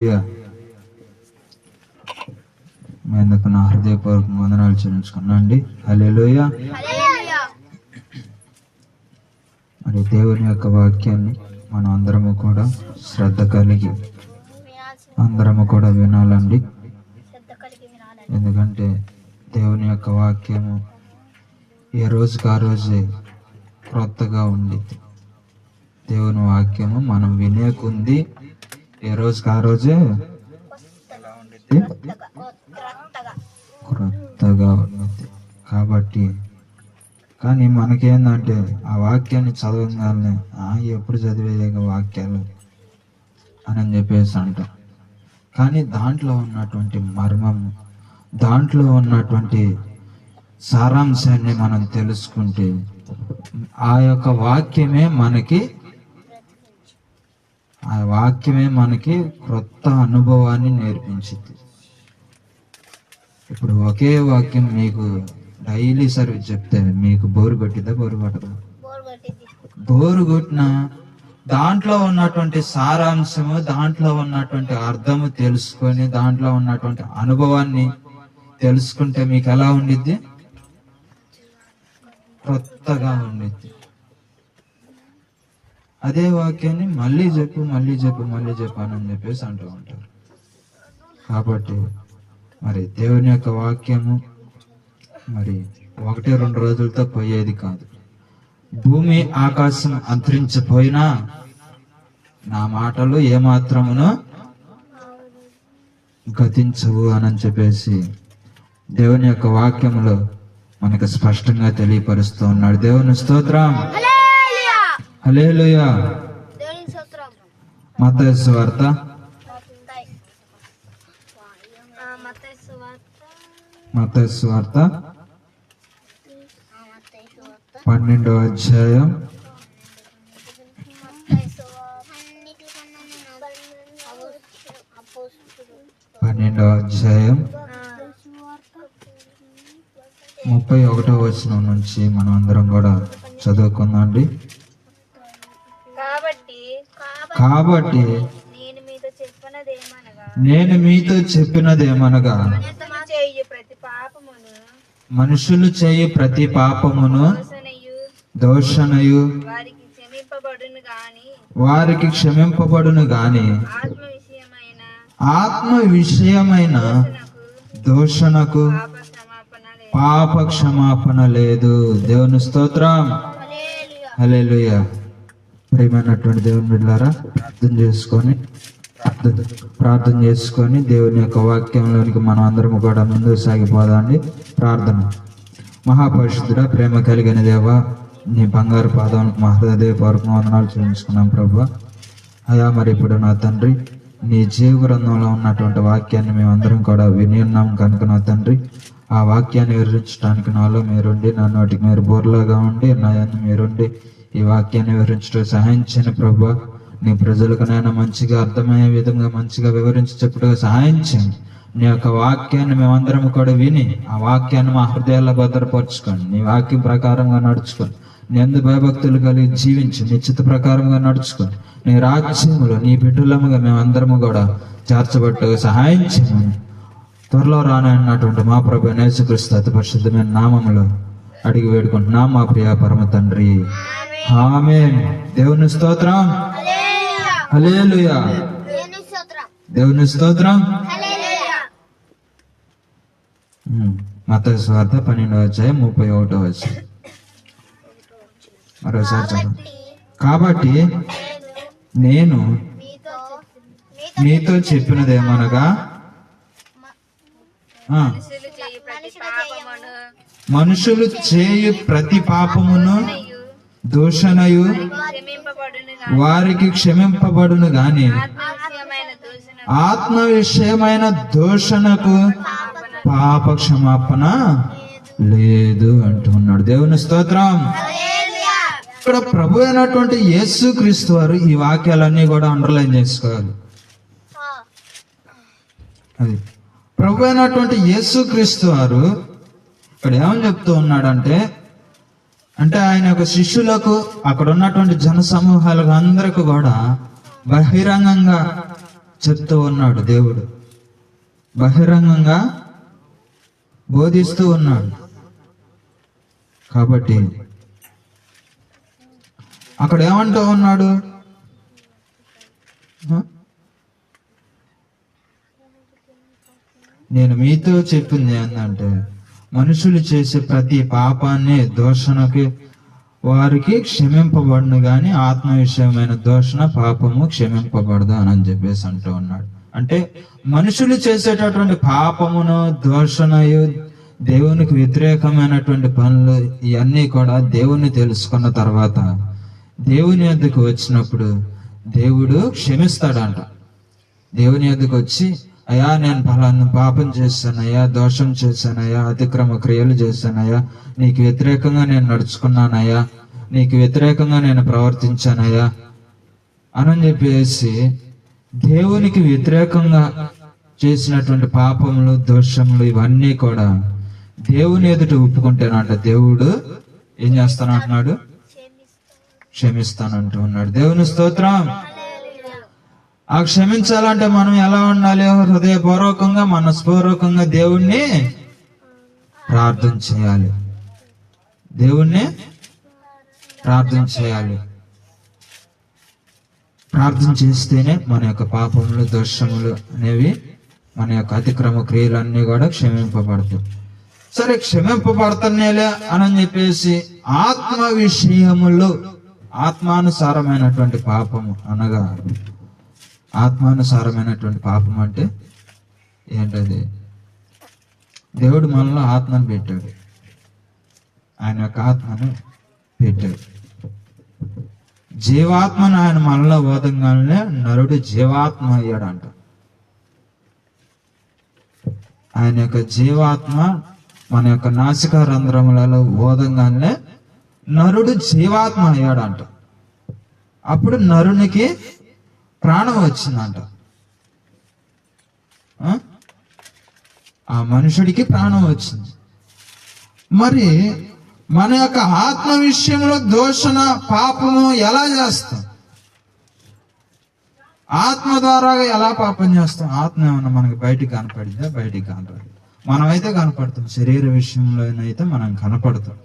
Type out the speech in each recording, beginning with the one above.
మీ అందుకు నా హృదయపూర్వక వందనాలు చెల్లించుకున్నా అండి. హల్లెలూయా. మరి దేవుని యొక్క వాక్యాన్ని మనం అందరము కూడా శ్రద్ధ కలిగి అందరము కూడా వినాలండి. ఎందుకంటే దేవుని యొక్క వాక్యము ఏ రోజుకి ఆ రోజే క్రొత్తగా ఉండిద్ది. దేవుని వాక్యము మనం వినే కొంది ఏ రోజుకి ఆ రోజే క్రొత్తగా ఉండిద్ది. కాబట్టి కానీ మనకేందంటే ఆ వాక్యాన్ని చదవగానే ఎప్పుడు చదివే వాక్యాలు అని చెప్పేసి అంటాం. కానీ దాంట్లో ఉన్నటువంటి మర్మము, దాంట్లో ఉన్నటువంటి సారాంశాన్ని మనం తెలుసుకుంటే ఆ యొక్క వాక్యమే మనకి క్రొత్త అనుభవాన్ని నేర్పించింది. ఇప్పుడు ఒకే వాక్యం మీకు డైలీ సర్వీస్ చెప్తే మీకు బోరు కొట్టిద్దా? బోరు కొట్టదా? బోరు కొట్టిన దాంట్లో ఉన్నటువంటి సారాంశము, దాంట్లో ఉన్నటువంటి అర్థము తెలుసుకొని దాంట్లో ఉన్నటువంటి అనుభవాన్ని తెలుసుకుంటే మీకు ఎలా ఉండిద్ది? కొత్తగా ఉండిద్ది. అదే వాక్యాన్ని మళ్ళీ చెప్పు అని చెప్పేసి అంటూ ఉంటారు. కాబట్టి మరి దేవుని యొక్క వాక్యము మరి 1-2 రోజులతో పోయేది కాదు. భూమి ఆకాశం అంతరించిపోయినా నా మాటలు ఏమాత్రమును గతించవు అని చెప్పేసి దేవుని యొక్క వాక్యములో మనకు స్పష్టంగా తెలియపరుస్తూ ఉన్నాడు. దేవుని స్తోత్రం. హల్లెలూయా. మత్తయి సువార్త 12వ అధ్యాయం 31వ వచనం నుంచి మనం అందరం కూడా చదువుకుందాండి. కాబట్టి నేను మీతో చెప్పినదేమనగా మనుషులు చేయు ప్రతి పాపమును దోషణయు వారికి క్షమింపబడును గాని ఆత్మ విషయమైన దోషణకు పాప క్షమాపణ లేదు. దేవుని స్తోత్రం. హల్లెలూయా. ప్రియమైనటువంటి దేవుని బిడ్డలారా, ప్రార్థన చేసుకొని దేవుని యొక్క వాక్యంలోనికి మనం అందరం కూడా ముందుకు సాగిపోదాండి. ప్రార్థన. మహాపరిశుద్ధుడా, ప్రేమ కలిగిన దేవా, నీ బంగారు పాదం మా హృదయపూర్వక వందనాలు చెల్లించుకున్నాం ప్రభు. అయా మరి ఇప్పుడు నా తండ్రి, నీ జీవ గ్రంథంలో ఉన్నటువంటి వాక్యాన్ని మేమందరం కూడా విని ఉన్నాం కనుక నా తండ్రి, ఆ వాక్యాన్ని వివరించడానికి నాలో మీరుండి, నా నోటికి మీరు బోర్లాగా ఉండి, నా యందు మీరుండి ఈ వాక్యాన్ని వివరించడం సహాయం చేయని ప్రభు. నీ ప్రజలకునైనా మంచిగా అర్థమయ్యే విధంగా మంచిగా వివరించి చెప్పుడుగా సహాయం చేయండి. నీ యొక్క వాక్యాన్ని మేమందరం కూడా విని ఆ వాక్యాన్ని మా హృదయాల్లో భద్రపరచుకోండి. నీ వాక్యం ప్రకారంగా నడుచుకోండి. నీ యందు భయభక్తులు కలిగి జీవించి నిశ్చిత ప్రకారంగా నడుచుకోండి. నీ రాజ్యములో నీ బిడ్డలముగా మేమందరము కూడా చేర్చబట్టుగా సహాయం చేయమని త్వరలో రానన్నటువంటి మా ప్రభు యేసుక్రీస్తు అతి పరిశుద్ధమైన నామములో అడిగి వేడుకుంటున్నాం మా ప్రియ పరమ తండ్రి. ఆమేన్. దేవుని స్తోత్రం. హల్లెలూయా. దేవుని స్తోత్రం. మత్తయి సువార్త 12వ అధ్యాయం 31వ వచనం. మరోసారి చదవండి. కాబట్టి నేను మీతో చెప్పినదేమనగా మనుషులు చేయు ప్రతి పాపమును దూషణయు వారికి క్షమింపబడును గాని ఆత్మ విషయమైన దూషణకు పాప క్షమాపణ లేదు అంటున్నాడు. దేవుని స్తోత్రం. ఇక్కడ ప్రభు అయినటువంటి యేసుక్రీస్తు వారు ఈ వాక్యాలన్నీ కూడా అండర్లైన్ చేసుకోవాలి. అది ప్రభు అయినటువంటి యేసుక్రీస్తు వారు ఇక్కడ ఏమని చెప్తూ ఉన్నాడంటే, ఆయన యొక్క శిష్యులకు, అక్కడ ఉన్నటువంటి జన సమూహాలకు అందరికి కూడా బహిరంగంగా చెప్తూ ఉన్నాడు దేవుడు, బహిరంగంగా బోధిస్తూ ఉన్నాడు. కాబట్టి అక్కడ ఏమంటూ ఉన్నాడు, నేను మీతో చెప్పింది ఏంటంటే, మనుషులు చేసే ప్రతి పాపాన్ని దోషణకి వారికి క్షమింపబడును గాని ఆత్మ విషయమైన దోషణ పాపము క్షమింపబడదు అని చెప్పేసి అంటూ ఉన్నాడు. అంటే మనుషులు చేసేటటువంటి పాపమును దోషణయు దేవునికి వ్యతిరేకమైనటువంటి పనులు ఇవన్నీ కూడా దేవుని తెలుసుకున్న తర్వాత దేవుని యొద్దకు వచ్చినప్పుడు దేవుడు క్షమిస్తాడంట. దేవుని యొద్దకు వచ్చి, అయ్యా నేను ఫలాన్ని పాపం చేశానయ్యా, దోషం చేశానయ్యా, అతిక్రమ క్రియలు చేశానయ్యా, నీకు వ్యతిరేకంగా నేను నడుచుకున్నానయ్యా, నీకు వ్యతిరేకంగా నేను ప్రవర్తించానయ్యా అని చెప్పేసి దేవునికి వ్యతిరేకంగా చేసినటువంటి పాపములు దోషములు ఇవన్నీ కూడా దేవుని ఎదుట ఒప్పుకుంటేనంట దేవుడు ఏం చేస్తానంటున్నాడు, క్షమిస్తానంటూ ఉన్నాడు. దేవుని స్తోత్రం. ఆ క్షమించాలంటే మనం ఎలా ఉండాలి? హృదయపూర్వకంగా మనస్పూర్వకంగా దేవుణ్ణి ప్రార్థన చేయాలి, దేవుణ్ణి ప్రార్థన చేయాలి. ప్రార్థన చేస్తేనే మన యొక్క పాపములు దోషములు అనేవి, మన యొక్క అతిక్రమ క్రియలన్నీ కూడా క్షమింపబడతాయి. సరే, క్షమింపబడతానేలే అని చెప్పేసి ఆత్మ విషయములు, ఆత్మానుసారమైనటువంటి పాపము అనగా, ఆత్మానుసారమైనటువంటి పాపం అంటే ఏంటది? దేవుడు మనలో ఆత్మను పెట్టాడు, ఆయన యొక్క ఆత్మను పెట్టాడు. జీవాత్మను ఆయన మనలో ఓదంగానే నరుడు జీవాత్మ అయ్యాడంట. ఆయన యొక్క జీవాత్మ మన యొక్క నాసికా రంధ్రములలో ఓదంగానే నరుడు జీవాత్మ అయ్యాడంట. అప్పుడు నరునికి ప్రాణం వచ్చిందంట. ఆ మనుషుడికి ప్రాణం వచ్చింది. మరి మన యొక్క ఆత్మ విషయంలో దోషణ పాపము ఎలా చేస్తాం? ఆత్మ ద్వారా ఎలా పాపం చేస్తాం? ఆత్మ ఏమన్నా మనకి బయటికి కనపడిందా? బయటికి కనపడదు. మనమైతే కనపడతాం, శరీర విషయంలోనైతే మనం కనపడతాం,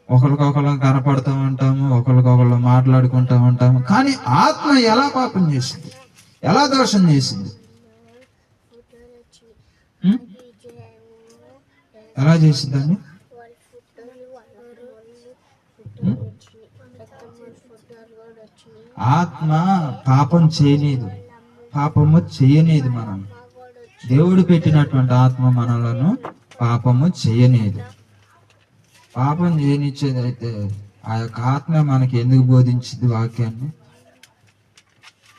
ఒకరికొకరు కనపడుతూ ఉంటాము, ఒకరికొకరు మాట్లాడుకుంటూ ఉంటాము. కానీ ఆత్మ ఎలా పాపం చేసింది, ఎలా దోషం చేసింది, ఎలా చేసిందని? ఆత్మ పాపం చేయలేదు, పాపము చేయలేదు. మనం దేవుడు పెట్టినటువంటి ఆత్మ మనలను పాపము చేయలేదు. పాపం చేయనిచ్చేది అయితే ఆ యొక్క ఆత్మ మనకి ఎందుకు బోధించింది వాక్యాన్ని?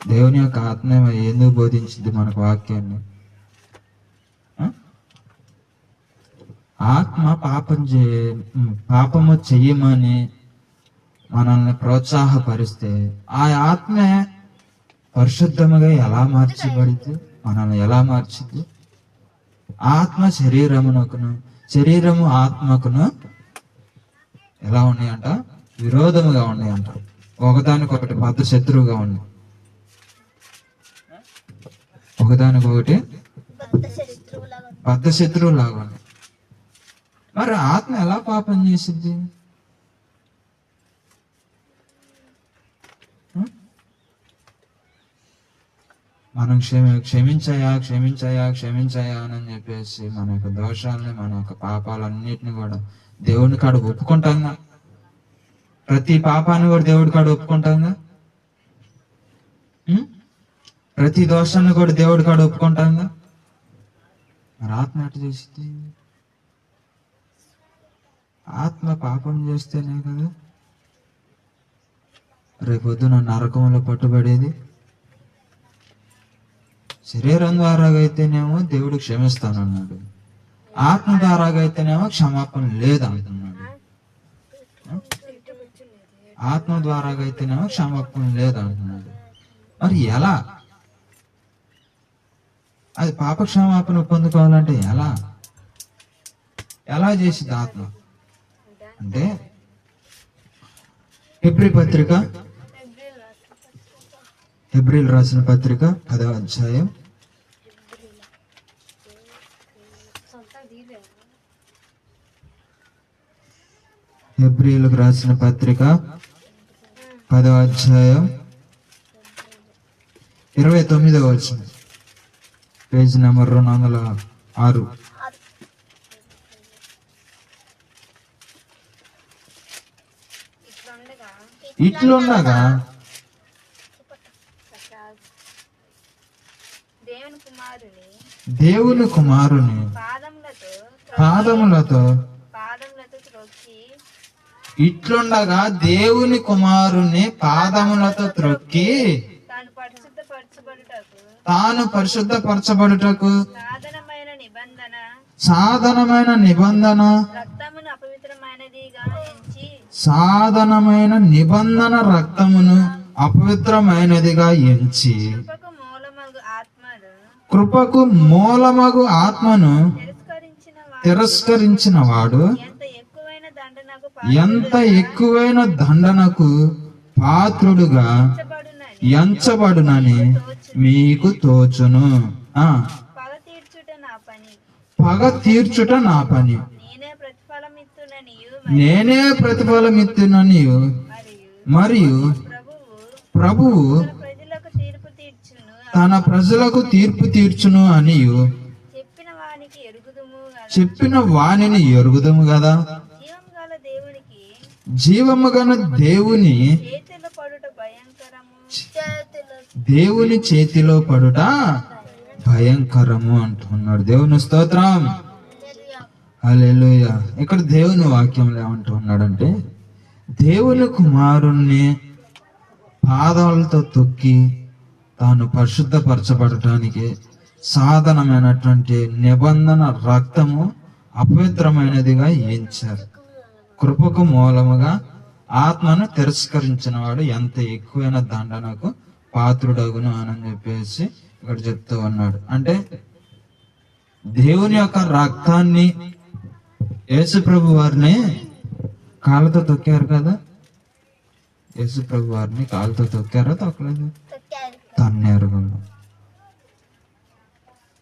దేవుని యొక్క ఆత్మ ఎందుకు బోధించింది మనకు వాక్యాన్ని? ఆత్మ పాపము చెయ్యమని మనల్ని ప్రోత్సాహపరిస్తే ఆ ఆత్మ పరిశుద్ధముగా ఎలా మార్చబడితే మనల్ని ఎలా మార్చింది? ఆత్మ శరీరమునకును శరీరము ఆత్మకును ఎలా ఉన్నాయంట? విరోధముగా ఉన్నాయంట. ఒకదానికొకటి బద్ధ శత్రువుగా ఉన్నాయి, ఒకదానికొకటి బద్ధ శత్రువు లాగా ఉన్నాయి. మరి ఆత్మ ఎలా పాపం చేసింది? మనం క్షమించాయా క్షమించాయా క్షమించాయా అని చెప్పేసి మన యొక్క దోషాలని, మన యొక్క పాపాలన్నిటిని కూడా దేవుని కాడ ఒప్పుకుంటాంగా. ప్రతి పాపాన్ని కూడా దేవుడి కాడ ఒప్పుకుంటాంగా. ప్రతి దోషాన్ని కూడా దేవుడి కాడ ఒప్పుకుంటాంగా. మరి ఆత్మ ఎట్లా చేసింది? ఆత్మ పాపం చేస్తేనే కదా రేపొద్దున నరకంలో పట్టుబడేది. శరీరం ద్వారా అయితేనేమో దేవుడు క్షమిస్తానన్నాడు, ఆత్మ ద్వారా అయితేనేమో క్షమాపణ లేదంటున్నాడు. ఆత్మ ద్వారా అయితేనేమో క్షమాపణ లేదంటున్నాడు. మరి ఎలా? అది పాప క్షమాపణ పొందుకోవాలంటే ఎలా చేసింది ఆత్మ అంటే? హెబ్రీ పత్రిక హెబ్రీలు రాసిన పత్రిక 10వ అధ్యాయం. హెబ్రీలకు రాసిన పత్రిక 10వ అధ్యాయం 29వ వచనం, పేజ్ నెంబర్ 206. ఇట్లుండగా దేవుని కుమారుని పాదములతో ఇట్లుండగా దేవుని కుమారుని పాదములతో త్రొక్కి తాను పరిశుద్ధపరచబడుటకు సాధనమైన నిబంధన రక్తమును అపవిత్రమైనదిగా ఎంచి కృపకు మూలమగు ఆత్మను తిరస్కరించిన వాడు ఎంత ఎక్కువైన దండనకు పాత్రుడుగా ఎంచబడునని మీకు తోచును. పగ తీర్చుట నా పని, నేనే ప్రతిఫలమిత్తుననియు మరియు ప్రభువు తన ప్రజలకు తీర్పు తీర్చును అనియు చెప్పిన వానిని ఎరుగుదుము కదా. జీవము గల దేవుని చేతిలో పడుట భయంకరము అంటున్నాడు. దేవుని స్తోత్రం, హల్లెలూయా. ఇక్కడ దేవుని వాక్యంలో ఏమంటున్నాడంటే, దేవుని కుమారుణ్ణి పాదాలతో తొక్కి తాను పరిశుద్ధపరచబడటానికి సాధనమైనటువంటి నిబంధన రక్తము అపవిత్రమైనదిగా ఎంచారు. కృపకు మూలముగా ఆత్మను తిరస్కరించిన వాడు ఎంత ఎక్కువైన దండనకు పాత్రుడగును అని చెప్పేసి ఇక్కడ చెప్తూ ఉన్నాడు. అంటే దేవుని యొక్క రక్తాన్ని యేసు ప్రభు వారిని కాళ్ళతో తొక్కారు కదా. యేసు ప్రభు వారిని కాళ్ళతో తొక్కారా? తొక్కలేదు, తన్నారు కూడా.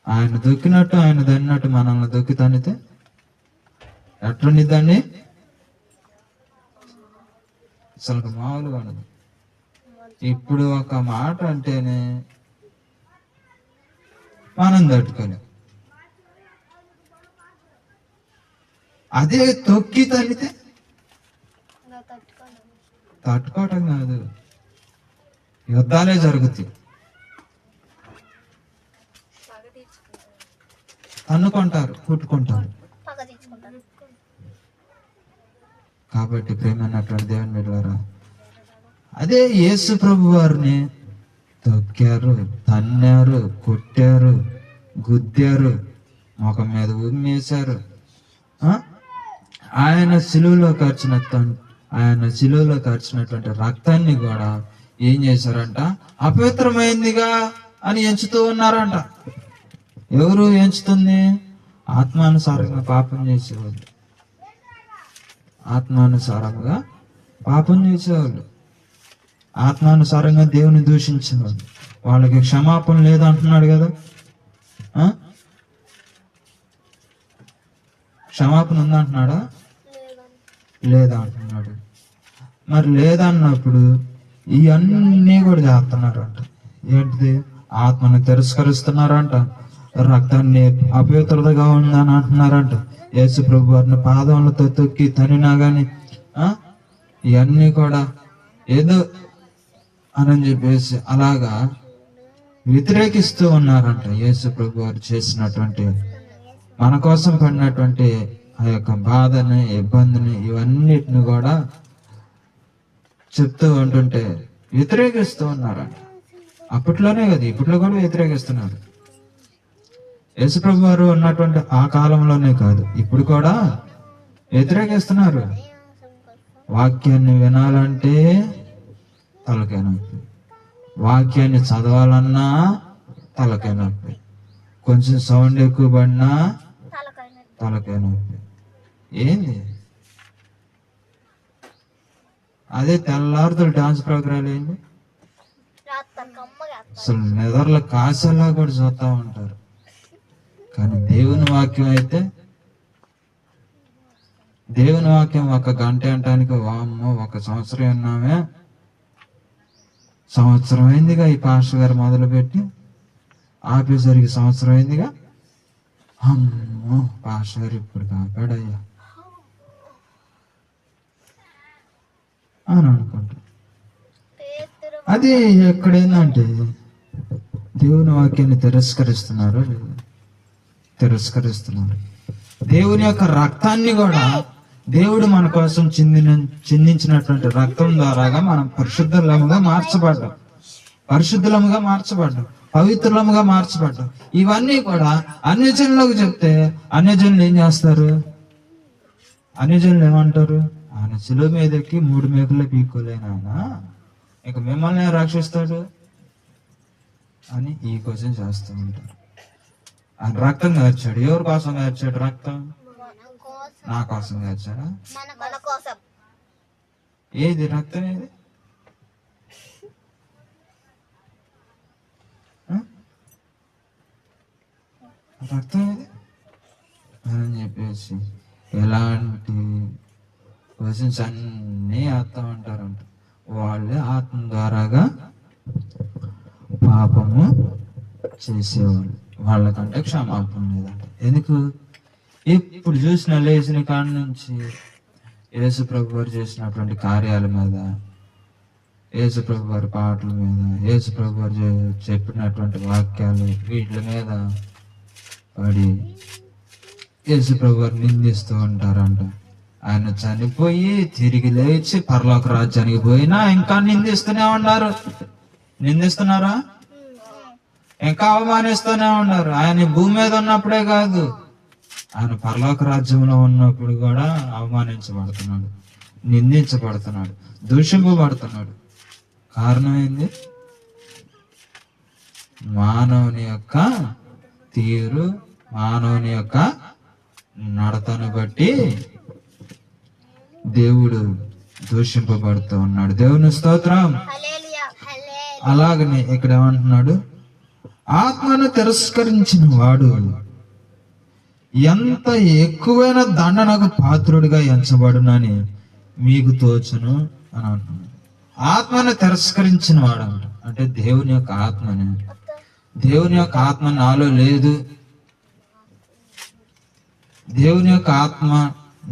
ఆయన దొక్కినట్టు ఆయన దన్నట్టు మనల్ని దొక్కి తన్నితే ఎట్లుండిద్దండి? అసలు మామూలుగా ఉండదు. ఇప్పుడు ఒక మాట అంటేనే మనం తట్టుకోలేం, అదే తొక్కి తల్లితే తట్టుకోవటం కాదు, యుద్ధాలే జరుగుతాయి. అనుకుంటారు, పుట్టుకుంటారు. కాబట్టి ప్రేమైనటువంటి దేవుని బిడ్డలారా, అదే యేసు ప్రభు వారిని తొక్కారు, తన్నారు, కొట్టారు, గుద్దారు, ముఖం మీద ఉమ్మేశారు. ఆయన శిలువలో కార్చినటువంటి రక్తాన్ని కూడా ఏం చేశారంట? అపవిత్రమైందిగా అని ఎంచుతూ ఉన్నారంట. ఎవరు ఎంచుతుంది? ఆత్మానుసారంగా పాపం చేసేవాళ్ళు, ఆత్మానుసారంగా పాపం చేసేవాళ్ళు, ఆత్మానుసారంగా దేవుని దూషించేవాళ్ళు. వాళ్ళకి క్షమాపణ లేదంటున్నాడు కదా. క్షమాపణ ఉందంటున్నాడా? లేదా అంటున్నాడు. మరి లేదన్నప్పుడు ఇవన్నీ కూడా చేస్తున్నారంట. ఏంటిది? ఆత్మను తిరస్కరిస్తున్నారంట, రక్తాన్ని అపవిత్రతగా ఉందని అంటున్నారంట. యేసు ప్రభు వారిని పాదములతో తొక్కి తనినా గాని ఇవన్నీ కూడా ఏదో అని చెప్పేసి అలాగా వ్యతిరేకిస్తూ ఉన్నారంట. యేసు ప్రభు వారు చేసినటువంటి, మన కోసం పడినటువంటి ఆ యొక్క బాధని, ఇబ్బందిని, ఇవన్నిటిని కూడా చెప్తూ ఉంటుంటే వ్యతిరేకిస్తూ ఉన్నారంట. అప్పట్లోనే కదా, ఇప్పట్లో కూడా వ్యతిరేకిస్తున్నారు. యేసుప్రభు వారు ఉన్నటువంటి ఆ కాలంలోనే కాదు, ఇప్పుడు కూడా వ్యతిరేకిస్తున్నారు. వాక్యాన్ని వినాలంటే తలకాయ నొప్పి, వాక్యాన్ని చదవాలన్నా తలకాయ నొప్పి, కొంచెం సౌండ్ ఎక్కువ పడినా తలకాయ నొప్పి. ఏంది అదే తెల్లారుతో డాన్స్ ప్రోగ్రాం ఏంది? అసలు నిద్రలో కాసేలా కూడా చూస్తూ ఉంటారు. కానీ దేవుని వాక్యం అయితే, దేవుని వాక్యం 1 గంట అనటానికి వామ్మో 1 సంవత్సరం విన్నామే. సంవత్సరం అయిందిగా ఈ పాస్టర్ గారు మొదలుపెట్టి, ఆపేసరికి సంవత్సరం అయిందిగా. అమ్మో పాస్టర్ గారు ఇప్పుడు కాపాడయ్యా అని అనుకుంటా. అది ఎక్కడేందంటే దేవుని వాక్యాన్ని తిరస్కరిస్తున్నారు. దేవుని యొక్క రక్తాన్ని కూడా దేవుడు మన కోసం చిందించినటువంటి రక్తం ద్వారాగా మనం పరిశుద్ధులముగా మార్చబడ్డాం, పవిత్రులముగా మార్చబడ్డాం. ఇవన్నీ కూడా అన్యజనులకు చెప్తే అన్యజనులు ఏం చేస్తారు? అన్యజనులు ఏమంటారు? ఆయన శిలువ మీద ఎక్కి 3 మేకులే పీక్కోలేనాయన, ఇక మిమ్మల్ని రక్షిస్తాడు అని ఈ క్వశ్చన్ చేస్తూ ఉంటారు. ఆయన రక్తం కార్చాడు. ఎవరి కోసం కార్చాడు రక్తం? నా కోసం కార్చాడా? ఏది రక్తం? ఏది రక్తం? ఏది అని చెప్పేసి ఎలాంటి క్వశ్చన్స్ అన్నీ వేస్తూ ఉంటారంట. వాళ్ళే ఆత్మ ద్వారాగా పాపము చేసేవాళ్ళు, వాళ్ళకంటే క్షమాపణ లేదంట. ఎందుకు? ఎప్పుడు చూసిన లేచిన కాడ నుంచి యేసు ప్రభు వారు చేసినటువంటి కార్యాల మీద, యేసు ప్రభు వారి పాటల మీద, యేసు ప్రభు వారు చెప్పినటువంటి వాక్యాలు వీటి మీద పడి యేసు ప్రభు వారు నిందిస్తూ ఉంటారంట. ఆయన చనిపోయి తిరిగి లేచి పరలోక రాజ్యానికి పోయినా ఇంకా నిందిస్తున్నారా? ఇంకా అవమానిస్తూనే ఉన్నారు. ఆయన భూమి మీద ఉన్నప్పుడే కాదు, ఆయన పరలోక రాజ్యంలో ఉన్నప్పుడు కూడా అవమానించబడుతున్నాడు, నిందించబడుతున్నాడు, దూషింపబడుతున్నాడు. కారణం ఏంది? మానవుని యొక్క తీరు, మానవుని యొక్క నడతను బట్టి దేవుడు దూషింపబడుతూ ఉన్నాడు. దేవుని స్తోత్రం. అలాగనే ఇక్కడ ఏమంటున్నాడు? ఆత్మను తిరస్కరించిన వాడు ఎంత ఎక్కువైన దండనకు పాత్రుడిగా ఎంచబడునని మీకు తోచును అని అంటున్నాడు. ఆత్మను తిరస్కరించిన వాడు అంటే దేవుని యొక్క ఆత్మని, దేవుని యొక్క ఆత్మ నాలో లేదు, దేవుని యొక్క ఆత్మ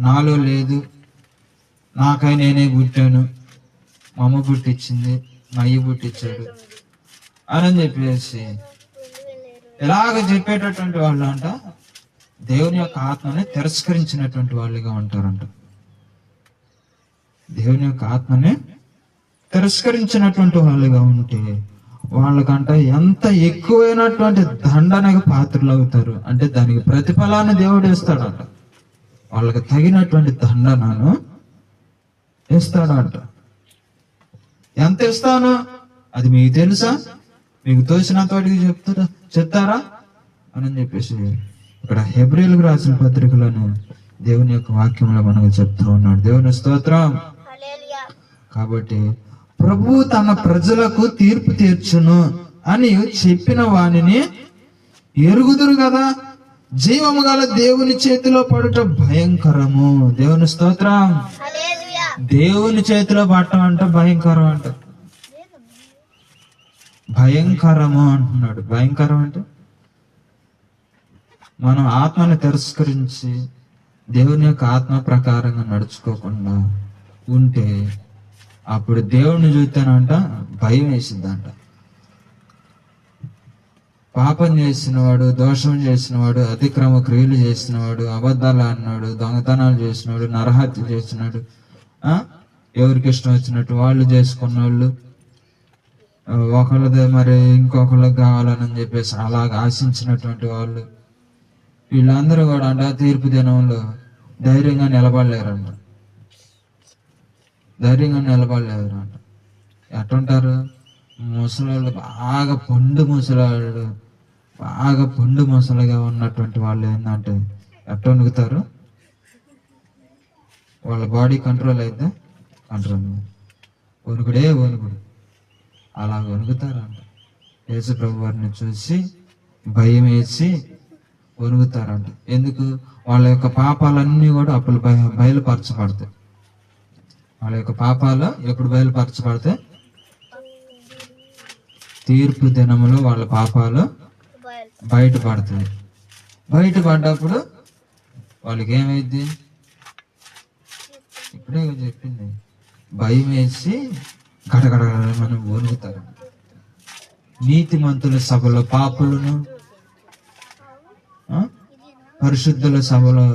నాలో లేదు, నాకై నేనే పుట్టాను, మా అమ్మ పుట్టించింది, మా అయ్య పుట్టించాడు అని చెప్పేసి ఇలాగ చెప్పేటటువంటి వాళ్ళు అంట దేవుని యొక్క ఆత్మని తిరస్కరించినటువంటి వాళ్ళుగా ఉంటారంట. దేవుని యొక్క ఆత్మని తిరస్కరించినటువంటి వాళ్ళుగా ఉంటే వాళ్ళకంట ఎంత ఎక్కువైనటువంటి దండనకు పాత్రలు అవుతారు. అంటే దానికి ప్రతిఫలాన్ని దేవుడు ఇస్తాడంట, వాళ్ళకి తగినటువంటి దండనను ఇస్తాడంట. ఎంత ఇస్తాను అది మీకు తెలుసా? మీకు తోచినంత వాటికి చెప్తారా అని చెప్పేసి ఇక్కడ హెబ్రీయులకు రాసిన పత్రికలను దేవుని యొక్క వాక్యంలో మనకు చెప్తా ఉన్నాడు. దేవుని స్తోత్రం. కాబట్టి ప్రభు తన ప్రజలకు తీర్పు తీర్చును అని చెప్పిన వానిని ఎరుగుదురు కదా. జీవము గల దేవుని చేతిలో పడుట భయంకరము. దేవుని స్తోత్రం. దేవుని చేతిలో పడటం అంట భయంకరం అంట. భయంకరము అంటున్నాడు. భయంకరం అంటే మనం ఆత్మని తిరస్కరించి దేవుని యొక్క ఆత్మ ప్రకారంగా నడుచుకోకుండా ఉంటే అప్పుడు దేవుణ్ణి చూస్తానంట భయం వేసిందంట. పాపం చేసినవాడు, దోషం చేసినవాడు, అతిక్రమ క్రియలు చేసినవాడు, అబద్ధాలు ఆడినాడు, దొంగతనాలు చేసినాడు, నరహత్య చేసినాడు, ఎవరికి ఇష్టం వచ్చినట్టు వాళ్ళు చేసుకున్న వాళ్ళు, ఒకళ్ళది మరి ఇంకొకళ్ళకి కావాలని చెప్పేసి అలాగ ఆశించినటువంటి వాళ్ళు, వీళ్ళందరూ కూడా అంట తీర్పు దినంలో ధైర్యంగా నిలబడలేరంట. ఎట్టుంటారు? ముసలాళ్ళు, బాగా పండు ముసలిగా ఉన్నటువంటి వాళ్ళు ఏంటంటే ఎట్ట వణుకుతారు? వాళ్ళ బాడీ కంట్రోల్ అయితే వణుకుడు. అలా వణుకుతారంట. యేసు ప్రభు వారిని చూసి భయం వేసి వణుకుతారంట. ఎందుకు? వాళ్ళ యొక్క పాపాలన్నీ కూడా అప్పుడు బయలుపరచబడతాయి. వాళ్ళ యొక్క పాపాలు ఎప్పుడు బయలుపరచబడతాయి? తీర్పు దినములో వాళ్ళ పాపాలు బయటపడతాయి. బయటపడ్డప్పుడు వాళ్ళకి ఏమైంది? ఇప్పుడే చెప్పింది, భయం వేసి గడగడగడమని వణుకుతారు. నీతిమంతుల సభలో పాపులను, పరిశుద్ధుల సభలో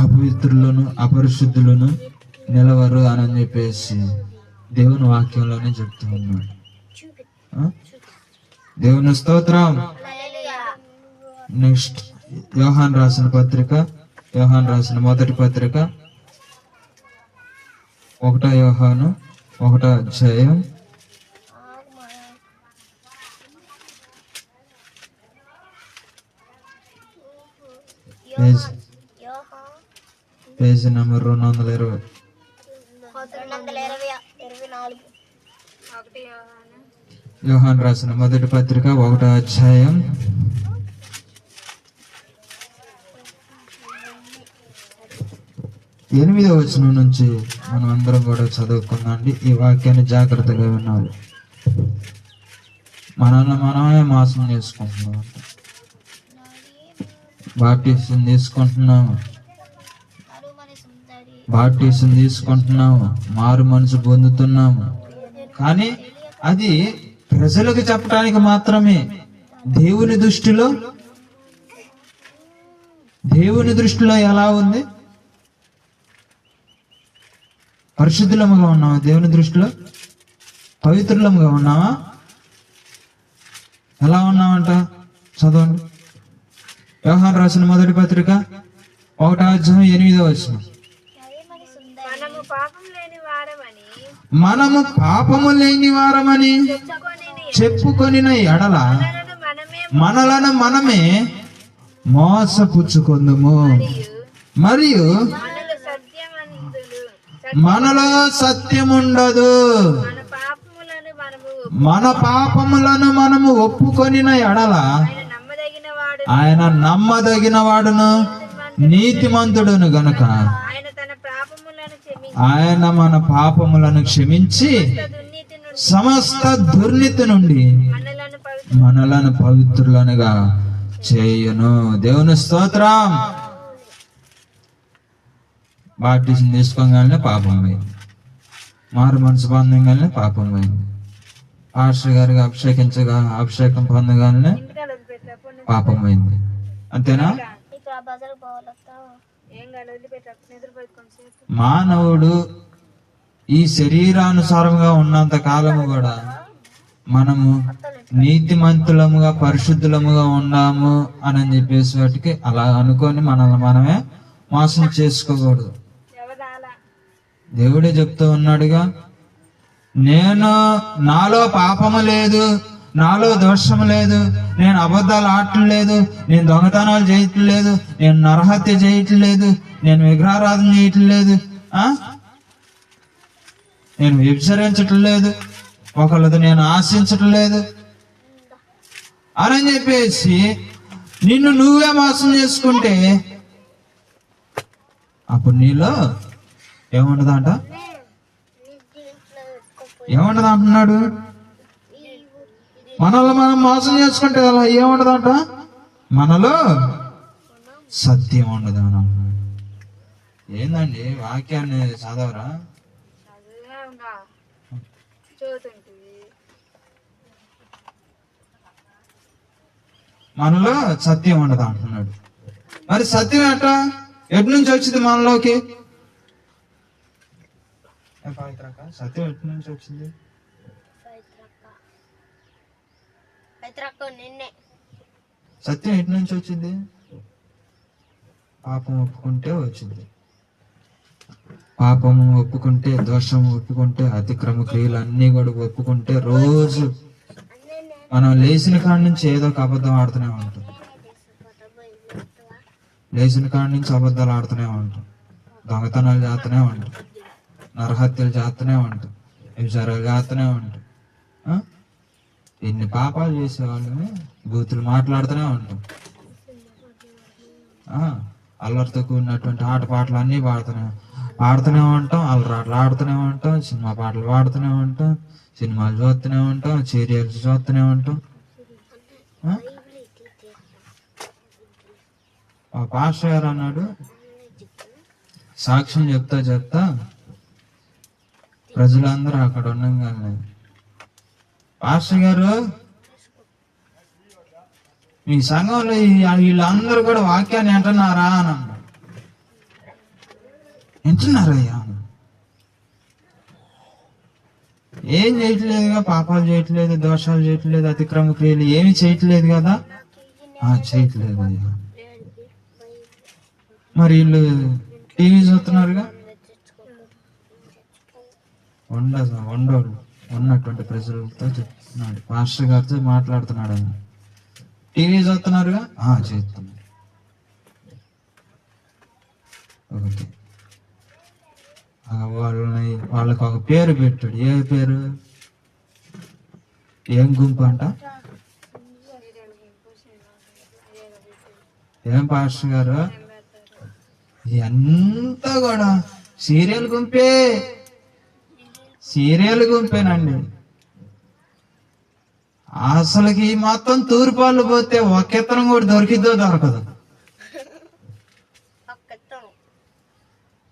అపవిత్రులను, అపరిశుద్ధులను నిలవరు అని చెప్పేసి దేవుని వాక్యంలోనే చెప్తూ ఉన్నాడు. దేవుని స్తోత్రం. నెక్స్ట్ యోహాను రాసిన పత్రిక, యోహాను రాసిన మొదటి పత్రిక 1 యోహాను 1వ అధ్యాయం పేజీ నెంబర్ 220. యోహాను రాసిన మొదటి పత్రిక 1వ అధ్యాయం 8వ వచనం నుంచి మనం అందరం కూడా చదువుకుందాండి. ఈ వాక్యాన్ని జాగ్రత్తగా వినాలి. మనల్ని మనమే మోసం చేసుకుంటున్నాం. బాప్టిజం తీసుకుంటున్నాము, మారు మనసు పొందుతున్నాము. కానీ అది ప్రజలకు చెప్పడానికి మాత్రమే. దేవుని దృష్టిలో ఎలా ఉంది? పరిశుద్ధులముగా ఉన్నావా? దేవుని దృష్టిలో పవిత్రులముగా ఉన్నావా? ఎలా ఉన్నావంట? చదవండి. యోహాను రాసిన మొదటి పత్రిక 1వ అధ్యాయం 8వ వచనం. మనము పాపము లేని వారమని చెప్పుకొని ఎడల మనలను మనమే మోసపుచ్చుకొందుము, మరియు మనలో సత్యముండదు. మన పాపములను మనము ఒప్పుకొని ఎడల ఆయన నమ్మదగిన వాడును నీతిమంతుడును గనుక ఆయన మన పాపములను క్షమించి సమస్త దుర్నీతి నుండి మనలను పవిత్రులనుగా చేయును. దేవుని స్తోత్రం. బాప్టిజం తీసుకోగానే పాపం పోయింది, మారు మనసు పొందగానే పాపం పోయింది, పాస్టర్ గారికి అభిషేకం పొందగానే పాపం పోయింది. అంతేనా? మానవుడు ఈ శరీరానుసారంగా ఉన్నంత కాలము కూడా మనము నీతిమంతులముగా పరిశుద్ధులముగా ఉన్నాము అని చెప్పేసి వాటికి అలా అనుకొని మనల్ని మనమే మోసం చేసుకోకూడదు. దేవుడే చెప్తూ ఉన్నాడుగా, నాలో పాపము లేదు, నాలో దోషము లేదు, నేను అబద్ధాలు ఆడట్లేదు, నేను దొంగతనాలు చేయట్లేదు, నేను నరహత్య చేయట్లేదు, నేను విగ్రహారాధన చేయట్లేదు, నేను వ్యభిచరించట్లేదు, ఒకళ్ళది నేను ఆశించట్లేదు అని చెప్పేసి నిన్ను నువ్వే మోసం చేసుకుంటే అప్పుడు నీలో ఏముండదంట? ఏముండదంటున్నాడు? మనల్ని మనం మోసం చేసుకుంటే అలా ఏముండదంట? మనలో సత్యం ఉండదు అని అన్నాడు. ఏందండి వాక్యాన్ని చదవరా? మనలో సత్యం ఉండదు అంటున్నాడు. మరి సత్యం ఎటు నుంచి వచ్చింది మనలోకి? సత్యం ఎటు నుంచి వచ్చింది? సత్యం ఎటు నుంచి వచ్చింది? పాపం ఒప్పుకుంటే వచ్చింది. పాపము ఒప్పుకుంటే, దోషము ఒప్పుకుంటే, అతిక్రమ క్రియలు అన్ని కూడా ఒప్పుకుంటే రోజు మనం లేచిన కాడి నుంచి ఏదో ఒక అబద్ధం ఆడుతూనే ఉంటాం. లేచిన కాడి నుంచి అబద్ధాలు ఆడుతూనే ఉంటాం, దొంగతనాలు చేస్తూనే ఉంటాం, నరహత్యలు చేస్తూనే ఉంటాం, వ్యభిచారాలు ఆడుతూనే ఉంటాం. ఎన్ని పాపాలు చేసేవాళ్ళని బూతులు మాట్లాడుతూనే ఉంటాం. అల్లరితో కూడినటువంటి ఆటపాటలు అన్నీ పాడుతూనే ఉంటాం, అల్లరాటలు ఆడుతూనే ఉంటాం, సినిమా పాటలు పాడుతూనే ఉంటాం, సినిమాలు చూస్తూనే ఉంటాం, సీరియల్స్ చూస్తూనే ఉంటాం. ఆ పాస్టర్ గారు అన్నాడు, సాక్ష్యం చెప్తా ప్రజలందరూ అక్కడ ఉండగానే, పాస్టర్ గారు మీ సంఘంలో వీళ్ళందరూ కూడా వాక్యాన్ని వింటున్నారా అని అన్నాడు. వింటున్నారయ్యా. ఏం చేయట్లేదుగా, పాపాలు చేయట్లేదు, దోషాలు చేయట్లేదు, అతిక్రమ క్రియలు ఏమి చేయట్లేదు కదా. చేయట్లేదు అయ్యా. మరి వీళ్ళు టీవీ చూస్తున్నారుగా. వండోళ్ళు ఉన్నటువంటి ప్రజలతో చెప్తున్నాడు, పాస్టర్ గారితో మాట్లాడుతున్నాడు. అని టీవీ చూస్తున్నారుగా. చేస్తున్నారు. ఒకటి వాళ్ళకి ఒక పేరు పెట్టాడు. ఏ పేరు? ఏం గుంపు అంట? ఏం పాస్టర్ గారు? అంతా కూడా సీరియల్ గుంపేనండి. అసలుకి మొత్తం తూర్పాలు పోతే ఒక ఎత్తనం కూడా దొరకదు.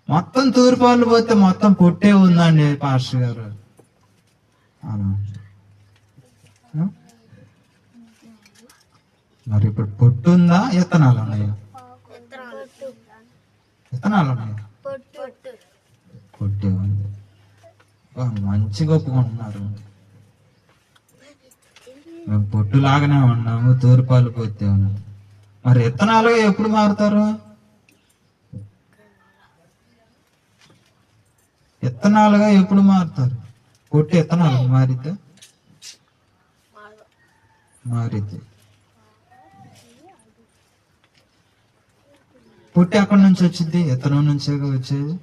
మొత్తం తూర్పాలు పోతే మొత్తం పొట్టే ఉందండి పాస్టర్ గారు. మరి ఇప్పుడు పొట్టు ఉందా? ఇత్తనాలు ఉన్నాయా? పొట్టే ఉంది. మంచిగా ఒప్పుకుంటున్నారు. మేము పొట్టులాగానే ఉన్నాము, తూర్పాలు పోతే ఉన్నాము. మరి ఇత్తనాలుగా ఎప్పుడు మారుతారు? ఇత్తనాలుగా ఎప్పుడు మారుతారు? పొట్టు ఇత్తనాలు మారితే పొట్టు ఎక్కడి నుంచి వచ్చింది? ఇత్తనం నుంచే వచ్చేది.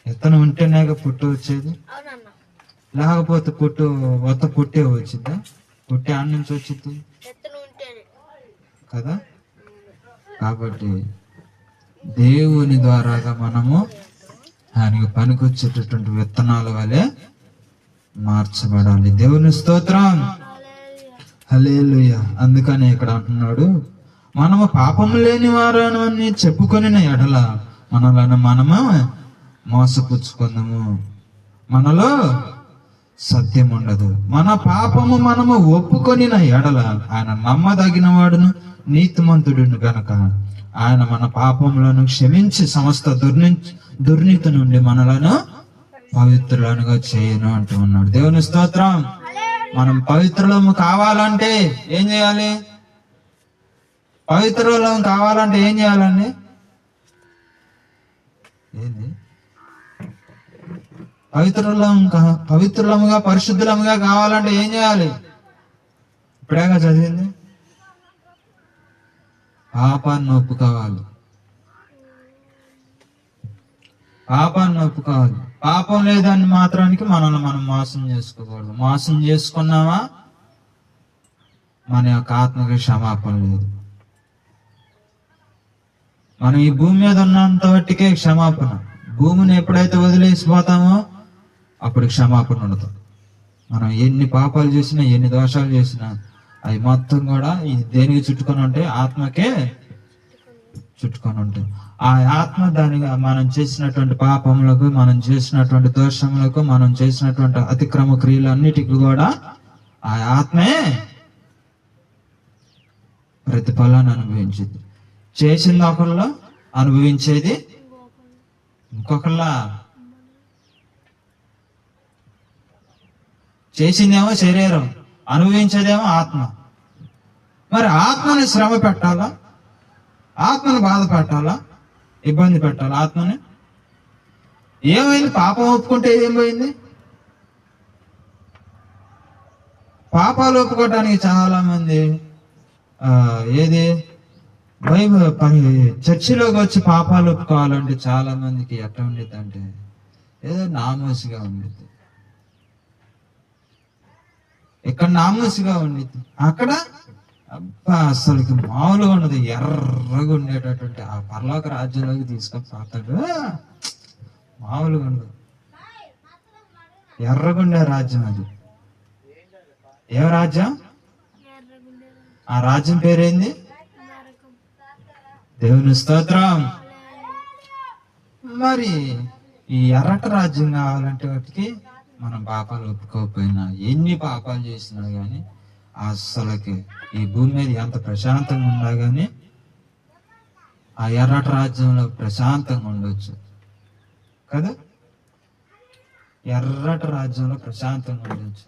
ఇత్తనం ఉంటేనే పుట్టు వచ్చేది. లేకపోతే పుట్టే వచ్చిందా? పుట్టే ఆడ నుంచి వచ్చింది కదా. కాబట్టి దేవుని ద్వారాగా మనము ఆయనకి పనికొచ్చేటటువంటి విత్తనాల వలె మార్చబడాలి. దేవుని స్తోత్రం, హల్లెలూయా. అందుకని ఇక్కడ అంటున్నాడు, మనము పాపము లేని వారని చెప్పుకొని ఎడల మనలను మనము మోసపుచ్చుకుందాము, మనలో సత్యం ఉండదు. మన పాపము మనము ఒప్పుకొని ఎడల ఆయన నమ్మదగిన వాడును నీతిమంతుడును గనక ఆయన మన పాపములను క్షమించి సమస్త దుర్నీతి నుండి మనలను పవిత్రులనుగా చేయను అంటూ ఉన్నాడు. దేవుని స్తోత్రం. మనం పవిత్రులము కావాలంటే ఏం చేయాలి? పవిత్రులం కావాలంటే ఏం చేయాలండి? ఏంది? పవిత్రులముగా పరిశుద్ధులముగా కావాలంటే ఏం చేయాలి? ఇప్పుడేగా చదివింది. పాపాన్ని ఒప్పుకోవాలి. పాపం లేదని మాత్రానికి మనల్ని మనం మోసం చేసుకోకూడదు. మోసం చేసుకున్నావా మన యొక్క ఆత్మకి క్షమాపణ లేదు. మనం ఈ భూమి మీద ఉన్నంత వట్టికే క్షమాపణ. భూమిని ఎప్పుడైతే వదిలేసిపోతామో అప్పుడు క్షమాపణ ఉండదు. మనం ఎన్ని పాపాలు చేసినా, ఎన్ని దోషాలు చేసినా అవి మొత్తం కూడా దేనికి చుట్టుకొని ఉంటాయి? ఆత్మకే చుట్టుకొని ఉంటాయి. ఆ ఆత్మ దానిగా మనం చేసినటువంటి పాపములకు, మనం చేసినటువంటి దోషములకు, మనం చేసినటువంటి అతిక్రమ క్రియలన్నిటికీ కూడా ఆ ఆత్మే ప్రతిఫలాన్ని అనుభవించింది. చేసింది ఒకళ్ళ, అనుభవించేది ఇంకొకళ్ళ. చేసిందేమో శరీరం, అనుభవించేదేమో ఆత్మ. మరి ఆత్మని శ్రమ పెట్టాలా? ఆత్మని బాధ పెట్టాలా? ఇబ్బంది పెట్టాలా ఆత్మని? ఏమైంది? పాపం ఒప్పుకుంటే ఏం పోయింది? పాపాలు ఒప్పుకోవటానికి చాలా మంది చర్చిలోకి వచ్చి పాపాలు ఒప్పుకోవాలంటే చాలా మందికి ఎట్లా ఉండేది అంటే ఏదో నామోసిగా ఉండేది. ఇక్కడ నామూసిగా ఉండిద్ది, అక్కడ అబ్బా అసలుకి మామూలుగా ఉండదు. ఎర్రగా ఉండేటటువంటి ఆ పరలోక రాజ్యంలోకి తీసుకొని పోతాడు. మామూలుగా ఉండదు, ఎర్రగుండే రాజ్యం అది. ఏ రాజ్యం? ఆ రాజ్యం పేరేంది? దేవుని స్తోత్రం. మరి ఈ ఎర్రట రాజ్యం కావాలంటే వాటికి మనం పాపాలు ఒప్పుకోకపోయినా, ఎన్ని పాపాలు చేసినా గాని, అసలుకి ఈ భూమి మీద ఎంత ప్రశాంతంగా ఉన్నా గాని ఆ ఎర్రట రాజ్యంలో ప్రశాంతంగా ఉండొచ్చు కదా. ఎర్రట రాజ్యంలో ప్రశాంతంగా ఉండొచ్చు.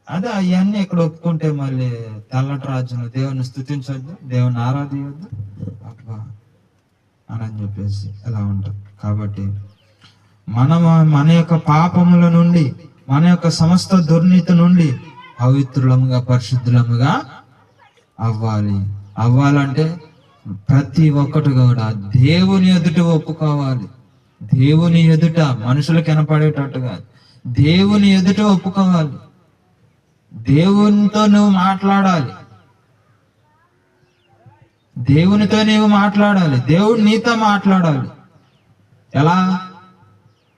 అదే అవన్నీ ఇక్కడ ఒప్పుకుంటే మళ్ళీ తెల్లటి రాజ్యంలో దేవుని స్తుతించొద్దు, దేవుని ఆరాధించొద్దు అబ్బా అని చెప్పేసి ఎలా ఉంటుంది. కాబట్టి మన యొక్క పాపముల నుండి, మన యొక్క సమస్త దుర్నీతి నుండి పవిత్రులముగా పరిశుద్ధులముగా అవ్వాలంటే ప్రతి ఒక్కటి కూడా దేవుని ఎదుట ఒప్పుకోవాలి. దేవుని ఎదుట, మనుషులకు కనపడేటట్టుగా దేవుని ఎదుట ఒప్పుకోవాలి. దేవునితో నువ్వు మాట్లాడాలి, దేవునితో నీవు మాట్లాడాలి, దేవుడు నీతో మాట్లాడాలి. ఎలా?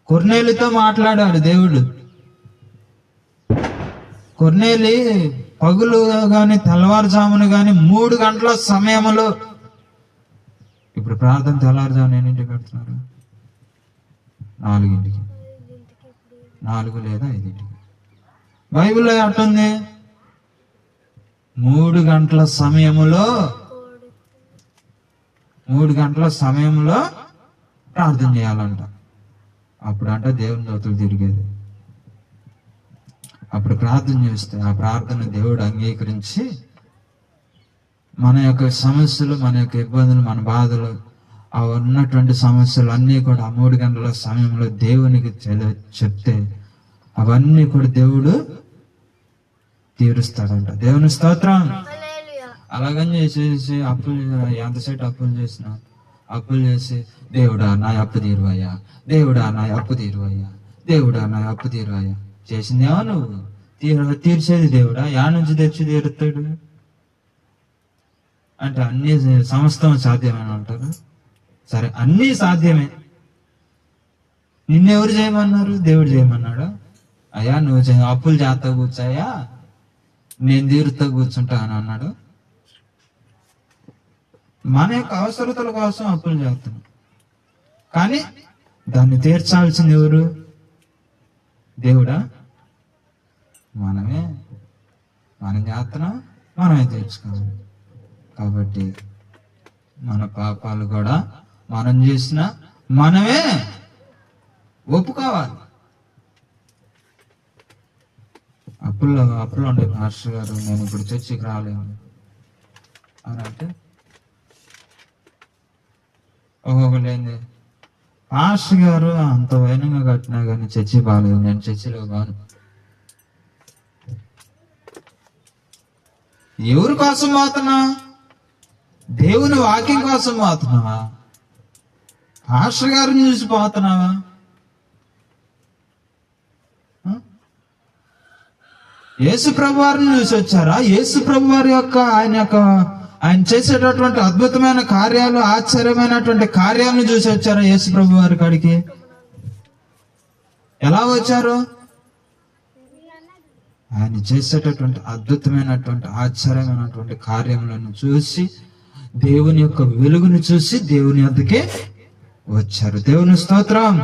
కొర్నేలితో మాట్లాడాడు దేవుడు. కొర్నేలి పగులు గాని తెల్లవారుజామున గాని 3 గంటల సమయంలో, ఇప్పుడు ప్రార్థన తెల్లవారుజామున ఎన్నింటికి పెడుతున్నారు? 4ంటికి, 4 లేదా 5ంటికి. బైబిల్లో ఎట్టుంది? 3 గంటల సమయంలో, 3 గంటల సమయంలో ప్రార్థన చేయాలంట. అప్పుడు అంట దేవుని దూతలు తిరిగేది. అప్పుడు ప్రార్థన చేస్తే ఆ ప్రార్థన దేవుడు అంగీకరించి మన యొక్క సమస్యలు, మన యొక్క ఇబ్బందులు, మన బాధలు, ఆ ఉన్నటువంటి సమస్యలు అన్నీ కూడా ఆ 3 గంటల సమయంలో దేవునికి చెప్తే అవన్నీ కూడా దేవుడు తీరుస్తాడంట. దేవుని స్తోత్రం. అలాగని చేసేసి ఎంతసేపు అప్పులు చేసినా, అప్పులు చేసి దేవుడా నా అప్పు తీరువయ్యా, దేవుడా నా అప్పు తీరువయ్యా, దేవుడా నా అప్పు తీరువయ్యా చేసిందేమో నువ్వు, తీర్చేది దేవుడా, యా నుంచి తెచ్చి తీరుతాడు అంటే అన్ని సమస్తం సాధ్యమని అంటారు. సరే, అన్నీ సాధ్యమే. నిన్నెవరు చేయమన్నారు? దేవుడు చేయమన్నాడు. అయ్యా నువ్వు అప్పులు చేస్తా కూర్చాయా, నేను తీరుతా కూర్చుంటా అని అన్నాడు. మన యొక్క అవసరతల కోసం అప్పులు చేస్తున్నాం, కానీ దాన్ని తీర్చాల్సింది ఎవరు? దేవుడా? మనమే. మనం చేస్తున్నాం, మనమే తీర్చుకోవాలి. కాబట్టి మన పాపాలు కూడా మనం చేసిన మనమే ఒప్పుకోవాలి. అప్పుల్లో ఉండే పాస్టర్ గారు, నేను ఇప్పుడు చర్చికి రాలేను అని అంటే ఒక్కొక్కటి పాస్టర్ గారు అంత వైనంగా కట్టినా కానీ చర్చి బాగాలేదు, నేను చర్చిలో బాను. ఎవరి కోసం పోతున్నా? దేవుని వాక్యం కోసం పోతున్నావా? పాస్టర్ గారిని చూసి పోతున్నావా? యేసు ప్రభు వారిని చూసి వచ్చారా? యేసు ప్రభు వారి యొక్క ఆయన చేసేటటువంటి అద్భుతమైన కార్యాలు, ఆశ్చర్యమైనటువంటి కార్యాలను చూసి వచ్చారా యేసు ప్రభు వారి కాడికి? ఎలా వచ్చారు? ఆయన చేసేటటువంటి అద్భుతమైనటువంటి ఆశ్చర్యమైనటువంటి కార్యములను చూసి, దేవుని యొక్క వెలుగును చూసి దేవుని వద్దకే వచ్చారు. దేవుని స్తోత్రం.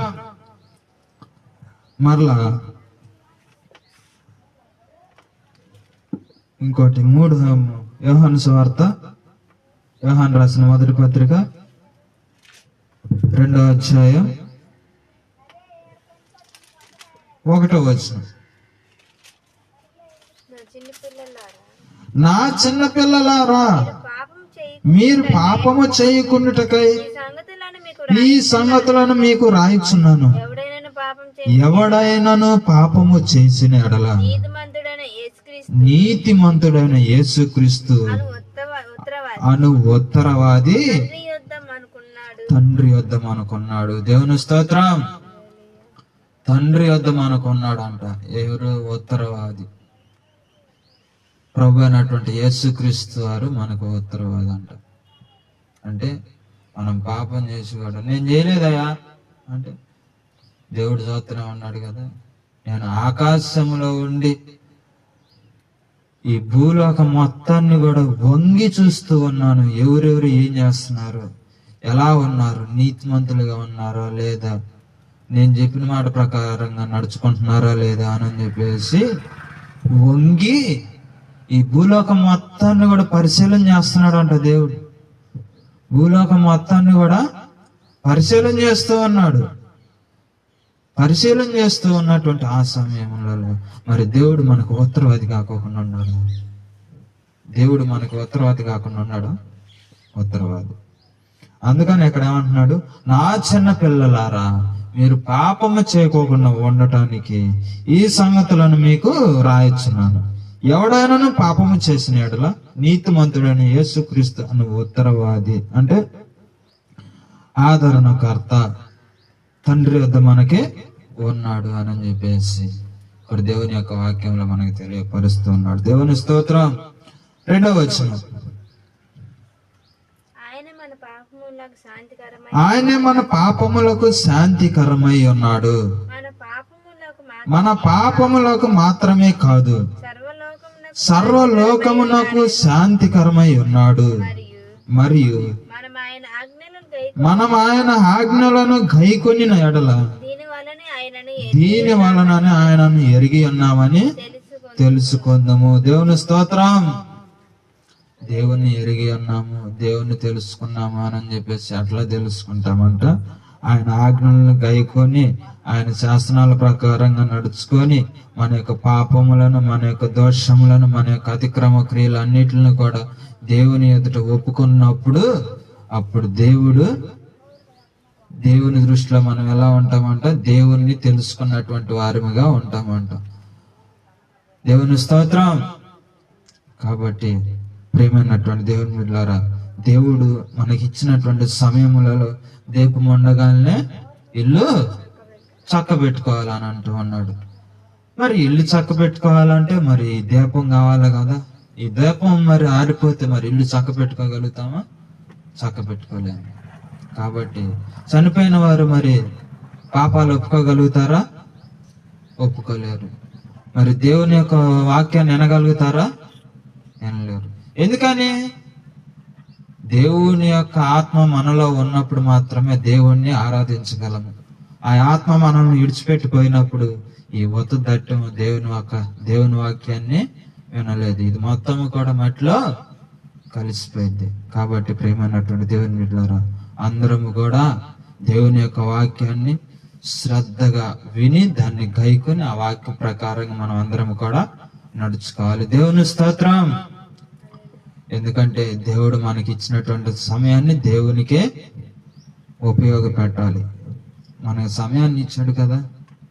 మరలా ఇంకోటి 3 యోహాను సువార్త, యోహాను రాసిన మొదటి పత్రిక 2వ అధ్యాయం 1వ వచనం. నా చిన్న పిల్లలారా, మీరు పాపము చేయకుండుటకై ఈ సంగతులను మీకు రాయిచున్నాను. ఎవడైనను పాపము చేసిన ఎడల నీతిమంతుడైన యేసుక్రీస్తు అను ఉత్తరవాది తండ్రి యొద్దం అనుకున్నాడు. దేవుని స్తోత్రం. తండ్రి యొద్దం అనుకున్నాడు అంట. ఎవరు? ఉత్తరవాది. ప్రభు అయినటువంటి యేసుక్రీస్తు వారు మనకు ఉత్తరవాది అంట. అంటే మనం పాపం చేసి కూడా నేను చేయలేదయా అంటే దేవుడు చూస్తూనే ఉన్నాడు కదా. నేను ఆకాశంలో ఉండి ఈ భూలోకం మొత్తాన్ని కూడా వంగి చూస్తూ ఉన్నాను, ఎవరెవరు ఏం చేస్తున్నారు, ఎలా ఉన్నారు, నీతిమంతులుగా ఉన్నారా లేదా, నేను చెప్పిన మాట ప్రకారంగా నడుచుకుంటున్నారా లేదా అని చెప్పేసి వంగి ఈ భూలోకం మొత్తాన్ని కూడా పరిశీలన చేస్తున్నాడు అంట దేవుడు. భూలోకం మొత్తాన్ని కూడా పరిశీలన చేస్తూ ఉన్నాడు. పరిశీలన చేస్తూ ఉన్నటువంటి ఆ సమయంలో మరి దేవుడు మనకు ఉత్తరవాది కాకుండా ఉన్నాడు. దేవుడు మనకు ఉత్తరవాది కాకుండా ఉన్నాడు, ఉత్తరవాది. అందుకని ఇక్కడ ఏమంటున్నాడు, నా చిన్న పిల్లలారా మీరు పాపము చేయకోకుండా ఉండటానికి ఈ సంగతులను మీకు రాయొచ్చున్నాను. ఎవడైనాను పాపము చేసిన యెడల నీతిమంతుడైన యేసుక్రీస్తు అను ఉత్తరవాది అంటే ఆదరణకర్త తండ్రి వద్ద మనకి ఉన్నాడు అని చెప్పేసి ఇక్కడ దేవుని యొక్క వాక్యంలో మనకి తెలియపరుస్తూ ఉన్నాడు. దేవుని స్తోత్రం. 2వ వచనం, ఆయనే మన పాపములకు శాంతికరమై ఉన్నాడు. మన పాపములకు మాత్రమే కాదు సర్వలోకమునకు శాంతికరమై ఉన్నాడు. మరియు మనం ఆయన ఆజ్ఞలను గైకొనిన ఎడల దీని వలననే ఆయనను ఎరిగి ఉన్నామని తెలుసుకుందాము. దేవుని స్తోత్రం. దేవుణ్ణి ఎరిగి ఉన్నాము, దేవుణ్ణి తెలుసుకున్నాము అని చెప్పేసి అట్లా తెలుసుకుంటామంట. ఆయన ఆజ్ఞలను గైకొని ఆయన శాసనాల ప్రకారంగా నడుచుకొని మన యొక్క పాపములను, మన యొక్క దోషములను, మన యొక్క అతిక్రమ క్రియలు అన్నిటిని కూడా దేవుని ఎదుట ఒప్పుకున్నప్పుడు అప్పుడు దేవుని దృష్టిలో మనం ఎలా ఉంటామంట, దేవుణ్ణి తెలుసుకున్నటువంటి వారిగా ఉంటామంట. దేవుని స్తోత్రం. కాబట్టి ప్రేమైనటువంటి దేవుని బిడ్డలారా, దేవుడు మనకిచ్చినటువంటి సమయములలో దీపం ఉండగానే ఇల్లు చక్క పెట్టుకోవాలని అంటూ ఉన్నాడు. మరి ఇల్లు చక్క పెట్టుకోవాలంటే మరి దీపం కావాలి కదా. ఈ దీపం మరి ఆరిపోతే మరి ఇల్లు చక్క పెట్టుకోగలుగుతామా? చక్క పెట్టుకోలేము. కాబట్టి చనిపోయిన వారు మరి పాపాలు ఒప్పుకోగలుగుతారా? ఒప్పుకోలేరు. మరి దేవుని యొక్క వాక్యాన్ని వినగలుగుతారా? వినలేరు. ఎందుకని? దేవుని యొక్క ఆత్మ మనలో ఉన్నప్పుడు మాత్రమే దేవుణ్ణి ఆరాధించగలము. ఆ ఆత్మ మనల్ని విడిచిపెట్టిపోయినప్పుడు ఈ ఒత్తు దట్టము దేవుని వాక్యాన్ని వినలేదు. ఇది మొత్తము కూడా మట్టిలో కలిసిపోయింది. కాబట్టి ప్రేమైనటువంటి దేవుని బిడ్డలారా, అందరము కూడా దేవుని యొక్క వాక్యాన్ని శ్రద్ధగా విని దాన్ని గైకొని ఆ వాక్యం ప్రకారంగా మనం అందరం కూడా నడుచుకోవాలి. దేవుని స్తోత్రం. ఎందుకంటే దేవుడు మనకి ఇచ్చినటువంటి సమయాన్ని దేవునికే ఉపయోగపెట్టాలి. మనకు సమయాన్ని ఇచ్చాడు కదా,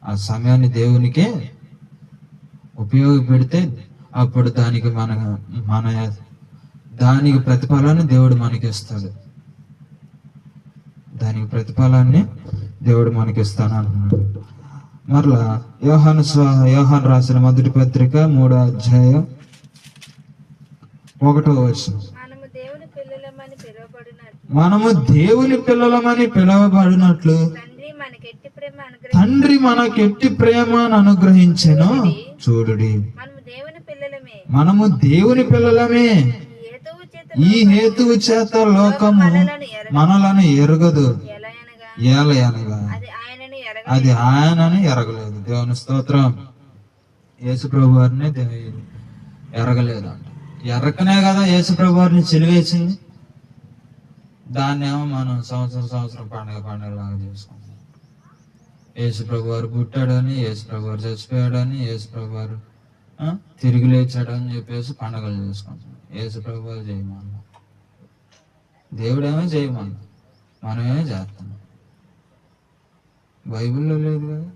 ఆ సమయాన్ని దేవునికే ఉపయోగపెడితే అప్పుడు దానికి ప్రతిఫలాన్ని దేవుడు మనకి ఇస్తాడు. దానికి ప్రతిఫలాన్ని దేవుడు మనకి ఇస్తాను అంటున్నాడు. మరలా యోహాను రాసిన మొదటి పత్రిక 3వ అధ్యాయం 1వ వచనం, మనము దేవుని పిల్లలమని పిలువబడినట్లు తండ్రి మనకెట్టి ప్రేమను అనుగ్రహించెను చూడుడి. మనము దేవుని పిల్లలమే, ఈ హేతువు చేత లోకము మనలను ఎరగదు. ఏలయనగా అది ఆయనని ఎరగలేదు. దేవుని స్తోత్రం. యేసు ప్రభు వారిని ఎరగలేదు అంట. ఎరకనే కదా యేసు ప్రభు వారిని సిలువేసింది. దాన్ని ఏమో మనం సంవత్సరం పండగలాగా చేసుకుంటాం. యేసు ప్రభు వారు పుట్టాడని, యేసు ప్రభు వారు చచ్చిపోయాడని, యేసు ప్రభు వారు తిరిగి లేచాడని చెప్పేసి పండగలు చేసుకుంటాం. యేసు ప్రభు వారు చేయమన్నా, దేవుడేమో చేయమన్నా, మనమేమో చేస్తున్నాం. బైబిల్లో లేదు కదా.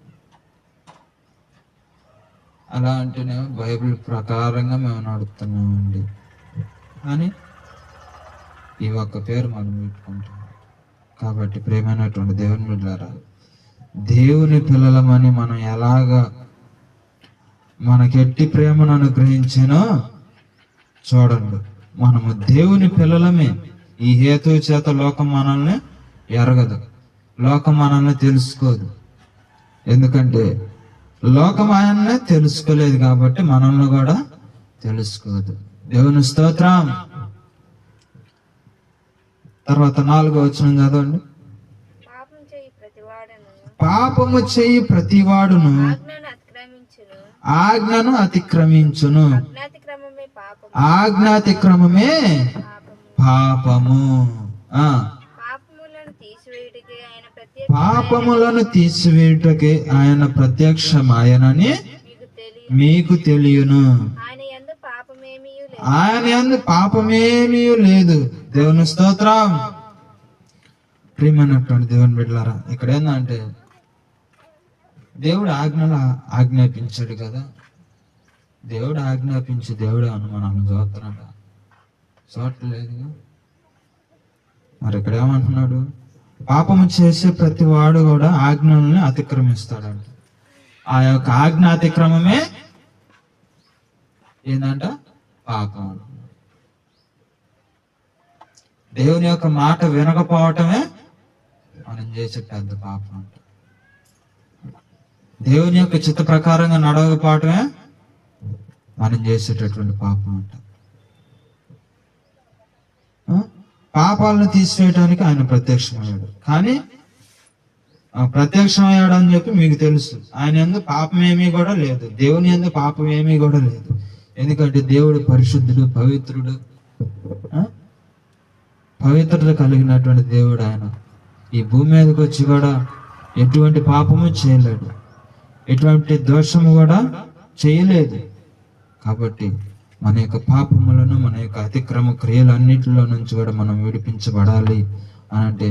అలా అంటేనేమో బైబిల్ ప్రకారంగా మేము నడుపుతున్నామండి అని ఈ ఒక్క పేరు మనం పెట్టుకుంటాం. కాబట్టి ప్రేమైనటువంటి దేవుని బిడ్డలారా, దేవుని పిల్లలమని మనం ఎలాగా మనకెట్టి ప్రేమను అనుగ్రహించానో చూడండి, మనము దేవుని పిల్లలమే. ఈ హేతు చేత లోకం మనల్ని ఎరగదు, లోకం మనల్ని తెలుసుకోదు. ఎందుకంటే లోకం ఆయన్నే తెలుసుకోలేదు కాబట్టి మనల్ని కూడా తెలుసుకోదు. దేవుని స్తోత్రం. తర్వాత 4వ వచనం చదవండి. పాపము చేయి ప్రతివాడును ఆజ్ఞను అతిక్రమించును, ఆజ్ఞాతిక్రమమే పాపము. పాపములను తీసివేయుటకే ఆయన ప్రత్యక్షమాయనని మీకు తెలియను. ఆయన యందు పాపమేమీ లేదు. దేవుని స్తోత్రం. ప్రియమైనటువంటి దేవుని బిడ్డలారా, ఇక్కడ ఏంటంటే దేవుడు ఆజ్ఞాపించాడు కదా. దేవుడు ఆజ్ఞాపించి దేవుడే అని మనం చూస్తున్నాడు, చూడలేదుగా. మరి ఇక్కడ ఏమంటున్నాడు? పాపము చేసే ప్రతి వాడు కూడా ఆజ్ఞల్ని అతిక్రమిస్తాడంట. ఆ యొక్క ఆజ్ఞ అతిక్రమమే ఏంటంట? పాపం. దేవుని యొక్క మాట వినకపోవటమే మనం చేసే పెద్ద పాపం అంట. దేవుని యొక్క చిత్త ప్రకారంగా నడవకపోవటమే మనం చేసేటటువంటి పాపం అంట. పాపాలను తీసివేయడానికి ఆయన ప్రత్యక్షమయ్యాడు. కానీ ప్రత్యక్షమయ్యాడు అని చెప్పి మీకు తెలుసు, ఆయన యందు పాపం ఏమీ కూడా లేదు, దేవుని యందు పాపం ఏమీ కూడా లేదు. ఎందుకంటే దేవుడు పరిశుద్ధుడు, పవిత్రుడు, పవిత్రత కలిగినటువంటి దేవుడు. ఆయన ఈ భూమి మీదకి వచ్చి కూడా ఎటువంటి పాపము చేయలేడు, ఎటువంటి దోషము కూడా చేయలేదు. కాబట్టి మన యొక్క పాపములను, మన యొక్క అతిక్రమ క్రియలన్నిటిలో నుంచి కూడా మనం విడిపించబడాలి అని అంటే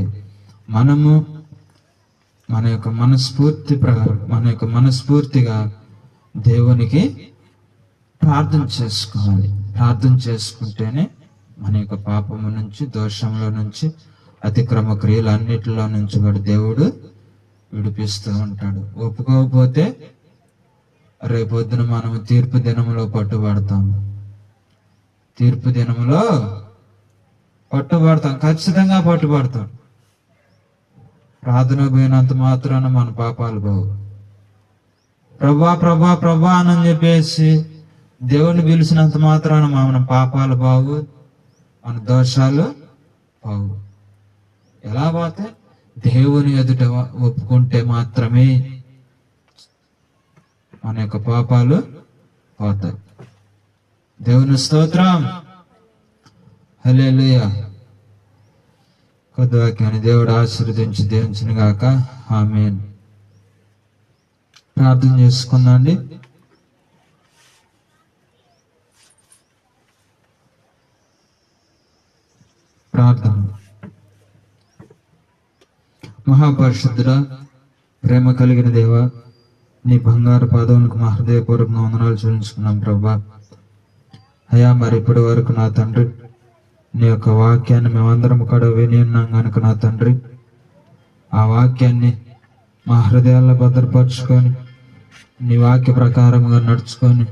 మనము మన యొక్క మనస్ఫూర్తిగా దేవునికి ప్రార్థన చేసుకోవాలి. ప్రార్థన చేసుకుంటేనే మన యొక్క పాపము నుంచి, దోషంలో నుంచి, అతిక్రమ క్రియలన్నిటిలో నుంచి కూడా దేవుడు విడిపిస్తూ ఉంటాడు. ఒప్పుకోకపోతే రేపొద్దున మనము తీర్పు దినములో పట్టుబడతాము. తీర్పు దినములో పట్టుబడతాం, ఖచ్చితంగా పట్టుబడతాం. ప్రార్థన పోయినంత మాత్రాన మన పాపాలు పోవు. ప్రభా ప్రభా ప్రభా అని చెప్పేసి దేవుని పిలిచినంత మాత్రాన మన పాపాలు బావు, మన దోషాలు బావు. ఎలా పోతే దేవుని ఎదుట ఒప్పుకుంటే మాత్రమే మన యొక్క పాపాలు పోతాయి. దేవుని స్తోత్రం. హల్లెలూయా. కొద్ది వాక్యాన్ని దేవుడు ఆశీర్వదించి దీవించును గాక. ఆమేన్. ప్రార్థన చేసుకుందాండి. ప్రార్థన. మహాపరిశుద్ధుడా, ప్రేమ కలిగిన దేవా, నీ బంగారు పాదములకు మా హృదయపూర్వక వందనాలు చెల్లించుకున్నాం ప్రభా. అయ్యా, మరి ఇప్పటి వరకు నా తండ్రి నీ యొక్క వాక్యాన్ని మేమందరం కూడా విని ఉన్నాం కనుక నా తండ్రి, ఆ వాక్యాన్ని మా హృదయాల్లో భద్రపరుచుకొని నీ వాక్య ప్రకారంగా నడుచుకొని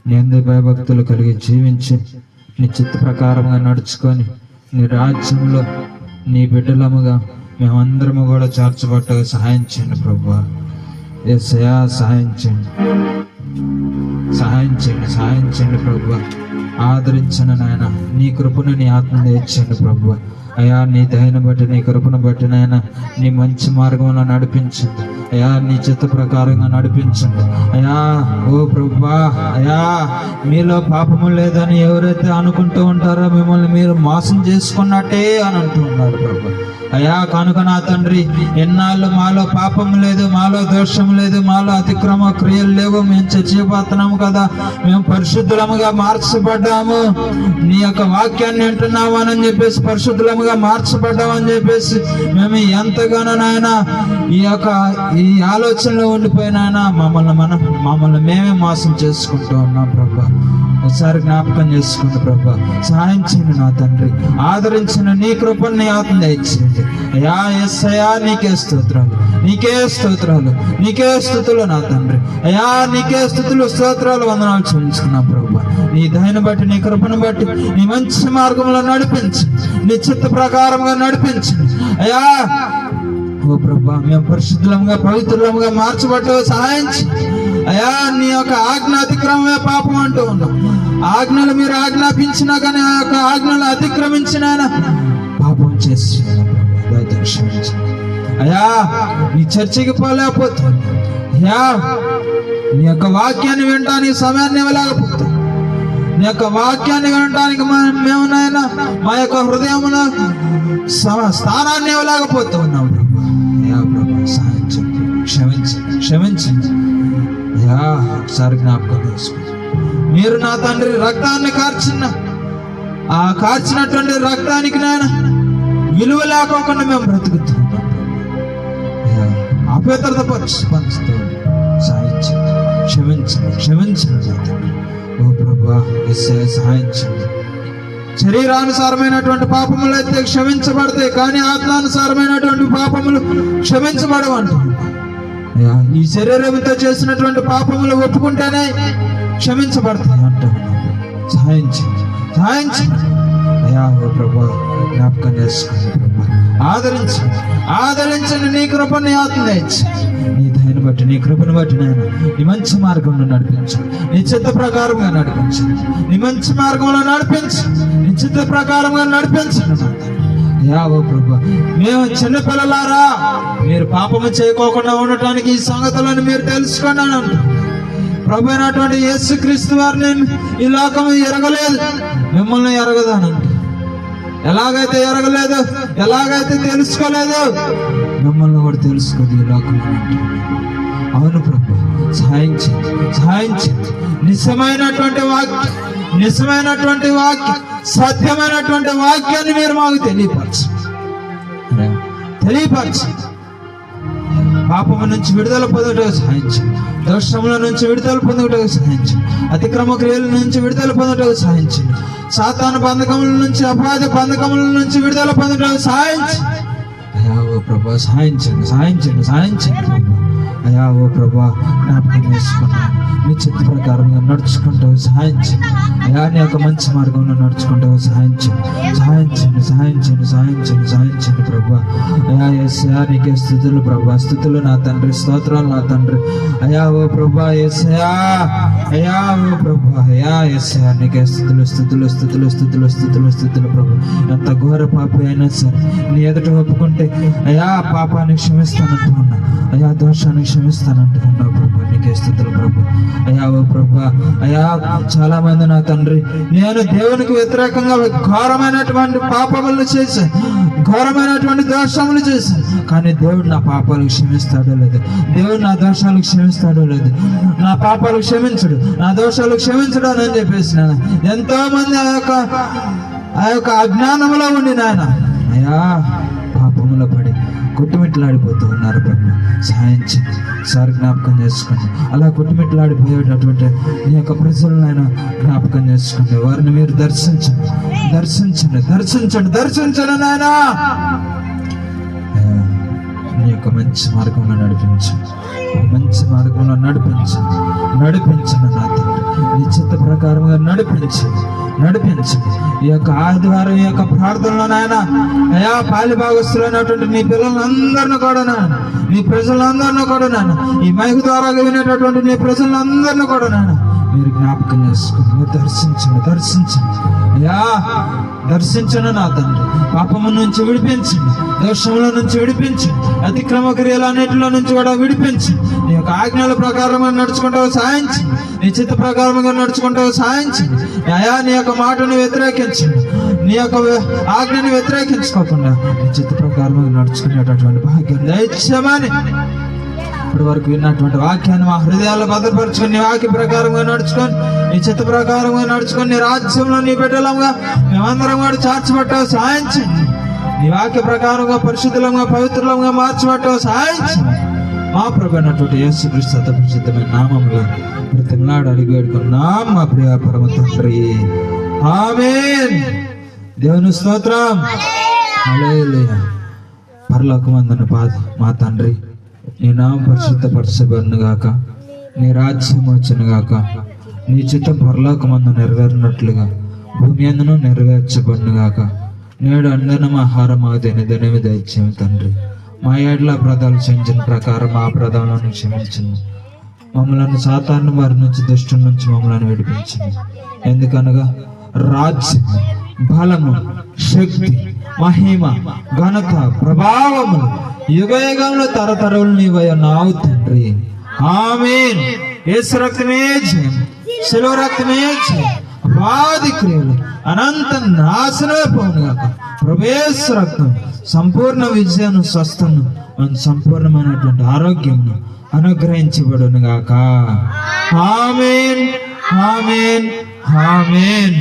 నీ అందు భయభక్తులు కలిగి జీవించి నీ చిత్త ప్రకారంగా నడుచుకొని నీ రాజ్యంలో నీ బిడ్డలముగా మేమందరము కూడా చేర్చబట్టగా సహాయం చేయండి ప్రభువా. యేసయ్యా, సహాయం చేయండి, సహాయం చేయండి, సహాయం చేయండి ప్రభువా. ఆదరించండి నాయన, నీ కృపను నీ ఆత్మను తెచ్చండి ప్రభువా. అయ్యా, నీ దయను బట్టి, నీ కృపను బట్టి నాయన నీ మంచి మార్గంలో నడిపించండి అయ్యా, నీ చిత్త ప్రకారంగా నడిపించండి అయ్యా. ఓ ప్రభువా, అయ్యా, మీలో పాపము లేదని ఎవరైతే అనుకుంటూ ఉంటారో మిమ్మల్ని మీరు మోసం చేసుకున్నట్టే అని అంటున్నారు ప్రభు. అయ్యా, కనుక నా తండ్రి, ఎన్నాళ్ళు మాలో పాపం లేదు, మాలో దోషం లేదు, మాలో అతిక్రమ క్రియలు లేవు, మేము చచ్చిపోతున్నాము కదా, మేము పరిశుద్ధులముగా మార్చబడ్డాము, నీ యొక్క వాక్యాన్ని వింటున్నాము అని చెప్పేసి పరిశుద్ధులముగా మార్చబడ్డామని చెప్పేసి మేము ఎంతగానో నాయన ఈ ఆలోచనలో ఉండిపోయినా మమ్మల్ని మేమే మోసం చేసుకుంటూ ఉన్నాం ప్రభా. ఒకసారి జ్ఞాపకం చేసుకోండి ప్రభా, సహాయం చేయండి నా తండ్రి, ఆదరించిన నీ కృపను నీ ఆత్మ దయచేయండి అయ్యా. యేసయ్యా, నీకే స్తోత్రాలు, నీకే స్తోత్రాలు, నీకే స్తుతులు నా తండ్రి అయ్యా, నీకే స్తుతులు, స్తోత్రాలు, వందనాలు చెల్లించుకున్నాం ప్రభా. నీ దయను బట్టి, నీ కృపను బట్టి, నీ మంచి మార్గంలో నడిపించు, నీ చిత్త ప్రకారంగా నడిపించు అయ్యా. ఓ ప్రభా, మేము పరిశుద్ధులంగా పవిత్రులంగా మార్చబట్టే సహాయించి అయ్యా. నీ యొక్క ఆజ్ఞ అతిక్రమమే పాపం అంటూ ఉన్నాం. ఆజ్ఞలు మీరు ఆజ్ఞాపించినా కానీ ఆ యొక్క ఆజ్ఞలు అతిక్రమించిన పాపం చేసి అయ్యా. నీ చర్చికి పోలేకపోతాం అయ్యా. నీ యొక్క వాక్యాన్ని వినడానికి సమయాన్ని ఇవ్వలేకపోతాం. నీ యొక్క వాక్యాన్ని వినడానికి మేము నాయన మా యొక్క హృదయమున స్థానాన్ని ఇవ్వలేకపోతూ ఉన్నాం ప్రభా. అయ్యా ప్రభా, సాధించండి, క్షమించండి, క్షమించండి అయ్యా. ఒకసారి జ్ఞాపకం చేసుకోండి. మీరు నా తండ్రి రక్తాన్ని కార్చినటువంటి రక్తానికి నాయన విలువ లేకోకుండా మేము బ్రతుకుతున్నాం. అపవిత్రత పంచుతూ సాయించండి, క్షమించండి, క్షమించండి నా తండ్రి. ఓ ప్రభా, సహాయించండి. శరీరానుసారమైనటువంటి పాపములు అయితే క్షమించబడతాయి, కానీ ఆత్మానుసారమైనటువంటి పాపములు క్షమించబడవంట. ఈ శరీరంతో చేసినటువంటి పాపములు ఒప్పుకుంటేనే క్షమించబడతాయి అంటూ సహాయించండి, సహాయించండి అయ్యా. ఓ ప్రభా, జ్ఞాపకం చేసుకోండి ప్రభా. ఆదరించండి, ఆదరించండి. నీ కృపని ఆత్మనిచ్చి, నీ దయను బట్టి, నీ కృపను బట్టి నాయన నీ మంచి మార్గంలో నడిపించండి, నీ చిత్త ప్రకారంగా నడిపించండి, నీ మంచి మార్గంలో నడిపించండి, నీ చిత్త ప్రకారంగా నడిపించండి అయ్యా. ఓ ప్రభా, మేము చిన్నపిల్లలారా, మీరు పాపము చేయకోకుండా ఉండటానికి ఈ సంగతులను మీరు తెలుసుకున్నాను అంట. ప్రభు అయినటువంటి యేసుక్రీస్తు వారిని ఈ లోకము ఎరగలేదు, మిమ్మల్ని ఎరగదానంట. ఎలాగైతే ఎరగలేదు, ఎలాగైతే తెలుసుకోలేదు, మిమ్మల్ని కూడా తెలుసుకోదు ఈ లోకం. అవును ప్రభు, సహాయించండి, సహాయించండి. నిజమైనటువంటి వాక్యం, సత్యమైనటువంటి వాక్యాన్ని మీరు మాకు తెలియపరచండి. పాపము నుంచి విడుదల పొందుటకు సహాయించండి, దోషముల నుంచి విడుదల పొందుటకు సహాయించండి, అతిక్రమ క్రియల నుంచి విడుదల పొందుటకు సహాయించండి, సాతాను బంధకముల నుంచి, అపరాధ బంధకముల నుంచి విడుదల పొందుటకు సహాయించండి అయ్యా. ఓ ప్రభా, సహాయించండి, సహాయించండి, సహాయించండి ప్రభా. అయ్యా ఓ ప్రభా, జ్ఞాపకం చేసుకున్నాను. నీ చిత్త ప్రకారంగా నడుచుకుంటావు సహాయించండి అయ్యా. నీ యొక్క మంచి మార్గంలో నడుచుకుంటావు సహాయించండి, సహాయించండి, సహాయించండి, సహాయించండి, సహాయించండి ప్రభా. అయ్యా యేసయ్యా, నీకే స్తుతులు ప్రభా, స్తుతులు నా తండ్రి, స్తోత్రాలు నా తండ్రి. అయ్యా ఓ ప్రభా యేసయ్యా, అయ్యా ఓ ప్రభా, అయ్యా యేసయ్యా, నీకే స్తుతులు, స్తుతులు, స్తుతులు, స్తుతులు, స్తుతులు, స్తుతులు ప్రభా. ఎంత ఘోర పాపి అయినా సరే నీ ఎదుట ఒప్పుకుంటే అయ్యా పాపాన్ని క్షమిస్తానంటూ ఉన్నా, అయ్యా దోషాన్ని క్షమిస్తానంటూ ఉన్నావు ప్రభా. నీకే స్తుతులు ప్రభా. అయ్యా ఓ ప్రభా, అయ్యా చాలా మంది నా తండ్రి, నేను దేవునికి వ్యతిరేకంగా ఘోరమైనటువంటి పాపములు చేశాను, ఘోరమైనటువంటి దోషములు చేశాను, కానీ దేవుడు నా పాపాలు క్షమిస్తాడో లేదు, దేవుడు నా దోషాలు క్షమిస్తాడో లేదు, నా పాపాలు క్షమించడు, నా దోషాలు క్షమించడు అని చెప్పేసి నాయన ఎంతో మంది ఆ యొక్క అజ్ఞానంలో ఉండి నాయన అయ్యా పాపములో పడి కొట్టుమిట్లాడిపోతూ ఉన్నారు ప్రభు. సహాయించండి సార్, జ్ఞాపకం చేసుకోండి. అలా కొట్టుమిట్లాడిపోయేటటువంటి నీ యొక్క ప్రజలను ఆయన జ్ఞాపకం చేసుకోండి. వారిని మీరు దర్శించండి, దర్శించండి, దర్శించండి, దర్శించండి నాయన. నీ యొక్క మంచి మార్గంలో నడిపించండి, మంచి మార్గంలో నడిపించండి, నడిపించండి నా తండ్రి. నీ చిత్త ప్రకారంగా నడిపించండి, నడిపించండి. ఈ యొక్క ఆదివారం ఈ యొక్క ప్రార్థనలో నాయన అయా పాలి భాగస్తులైనటువంటి నీ పిల్లలందరినీ కూడా నాయన, నీ ప్రజలందరినీ కూడా నాయన, ఈ మైక్ ద్వారా వినేటటువంటి నీ ప్రజలందరినీ కూడా నాయన మీరు జ్ఞాపకం చేసుకుని మీరు దర్శించండి, దర్శించండి అయ్యా, దర్శించండి నా తండ్రి. పాపము నుంచి విడిపించండి, దోషముల నుంచి విడిపించండి, అతిక్రమ క్రియలన్నిటిలో నుంచి కూడా విడిపించండి. నీ యొక్క ఆజ్ఞల ప్రకారంగా నడుచుకుంటావు సాయించండి, నీ చిత్త ప్రకారంగా నడుచుకుంటావు సాయించండి అయా. నీ యొక్క మాటను వ్యతిరేకించండి, నీ యొక్క ఆజ్ఞని వ్యతిరేకించుకోకుండా నీ చిత్త ప్రకారంగా నడుచుకునేటటువంటి భాగ్యం దయచేయమని ఇప్పటి వరకు విన్నటువంటి వాక్యాన్ని మా హృదయాల్లో భద్రపరచుకొని నీ వాక్య ప్రకారంగా నడుచుకొని, నీ చిత్త ప్రకారంగా నడుచుకొని, నీ రాజ్యంలో నీ బిడ్డలంగా మేమందరం కూడా చార్చబట్టావు సాయించండి. నీ వాక్య ప్రకారంగా పరిశుద్ధులంగా పవిత్రులంగా మార్చబట్టావు సాయించండి. మా ప్రభు అయినటువంటి యేసుక్రీస్తు అతి పరిశుద్ధమైన నామములో ప్రతినాడు అడిగి వేడుకున్నాం మా ప్రియ పరమ తండ్రి, ఆమేన్. దేవుని స్తోత్రం, హల్లెలూయా. పరలోకమందున మా తండ్రి, నీ నామం పరిశుద్ధపరచబడును గాక, నీ రాజ్యం వచ్చును గాక, నీ చిత్తం పరలోకమందు నెరవేరినట్లుగా భూమి అందును నెరవేర్చబడునుగాక. నేడు అందరం ఆహారం మా దినదినమి దయచేమి తండ్రి. మా ఏడ్ల అపరాధాలు క్షమించిన ప్రకారం మా అపరాధాలను క్షమించింది. మమ్మలను సాతాను వారి నుంచి దుష్టు నుంచి మమ్మల్ని విడిపించింది. ఎందుకనగా రాజ్యం, బలము, శక్తి, మహిమ, ఘనత, ప్రభావము యుగయుగంలో తరతరములు నీవయ్యున్నావు తండ్రి. ఆమేన్. యేసు రక్తమే జయం, శిలువ రక్తమే జయం. అపాది క్రియలు అనంత నాశనమే పోనుగాక. ప్రభేశ రక్తం సంపూర్ణ విజయాన్ని, స్వస్థను, సంపూర్ణమైనటువంటి ఆరోగ్యంను అనుగ్రహించబడును గాక. ఆమేన్, ఆమేన్, ఆమేన్.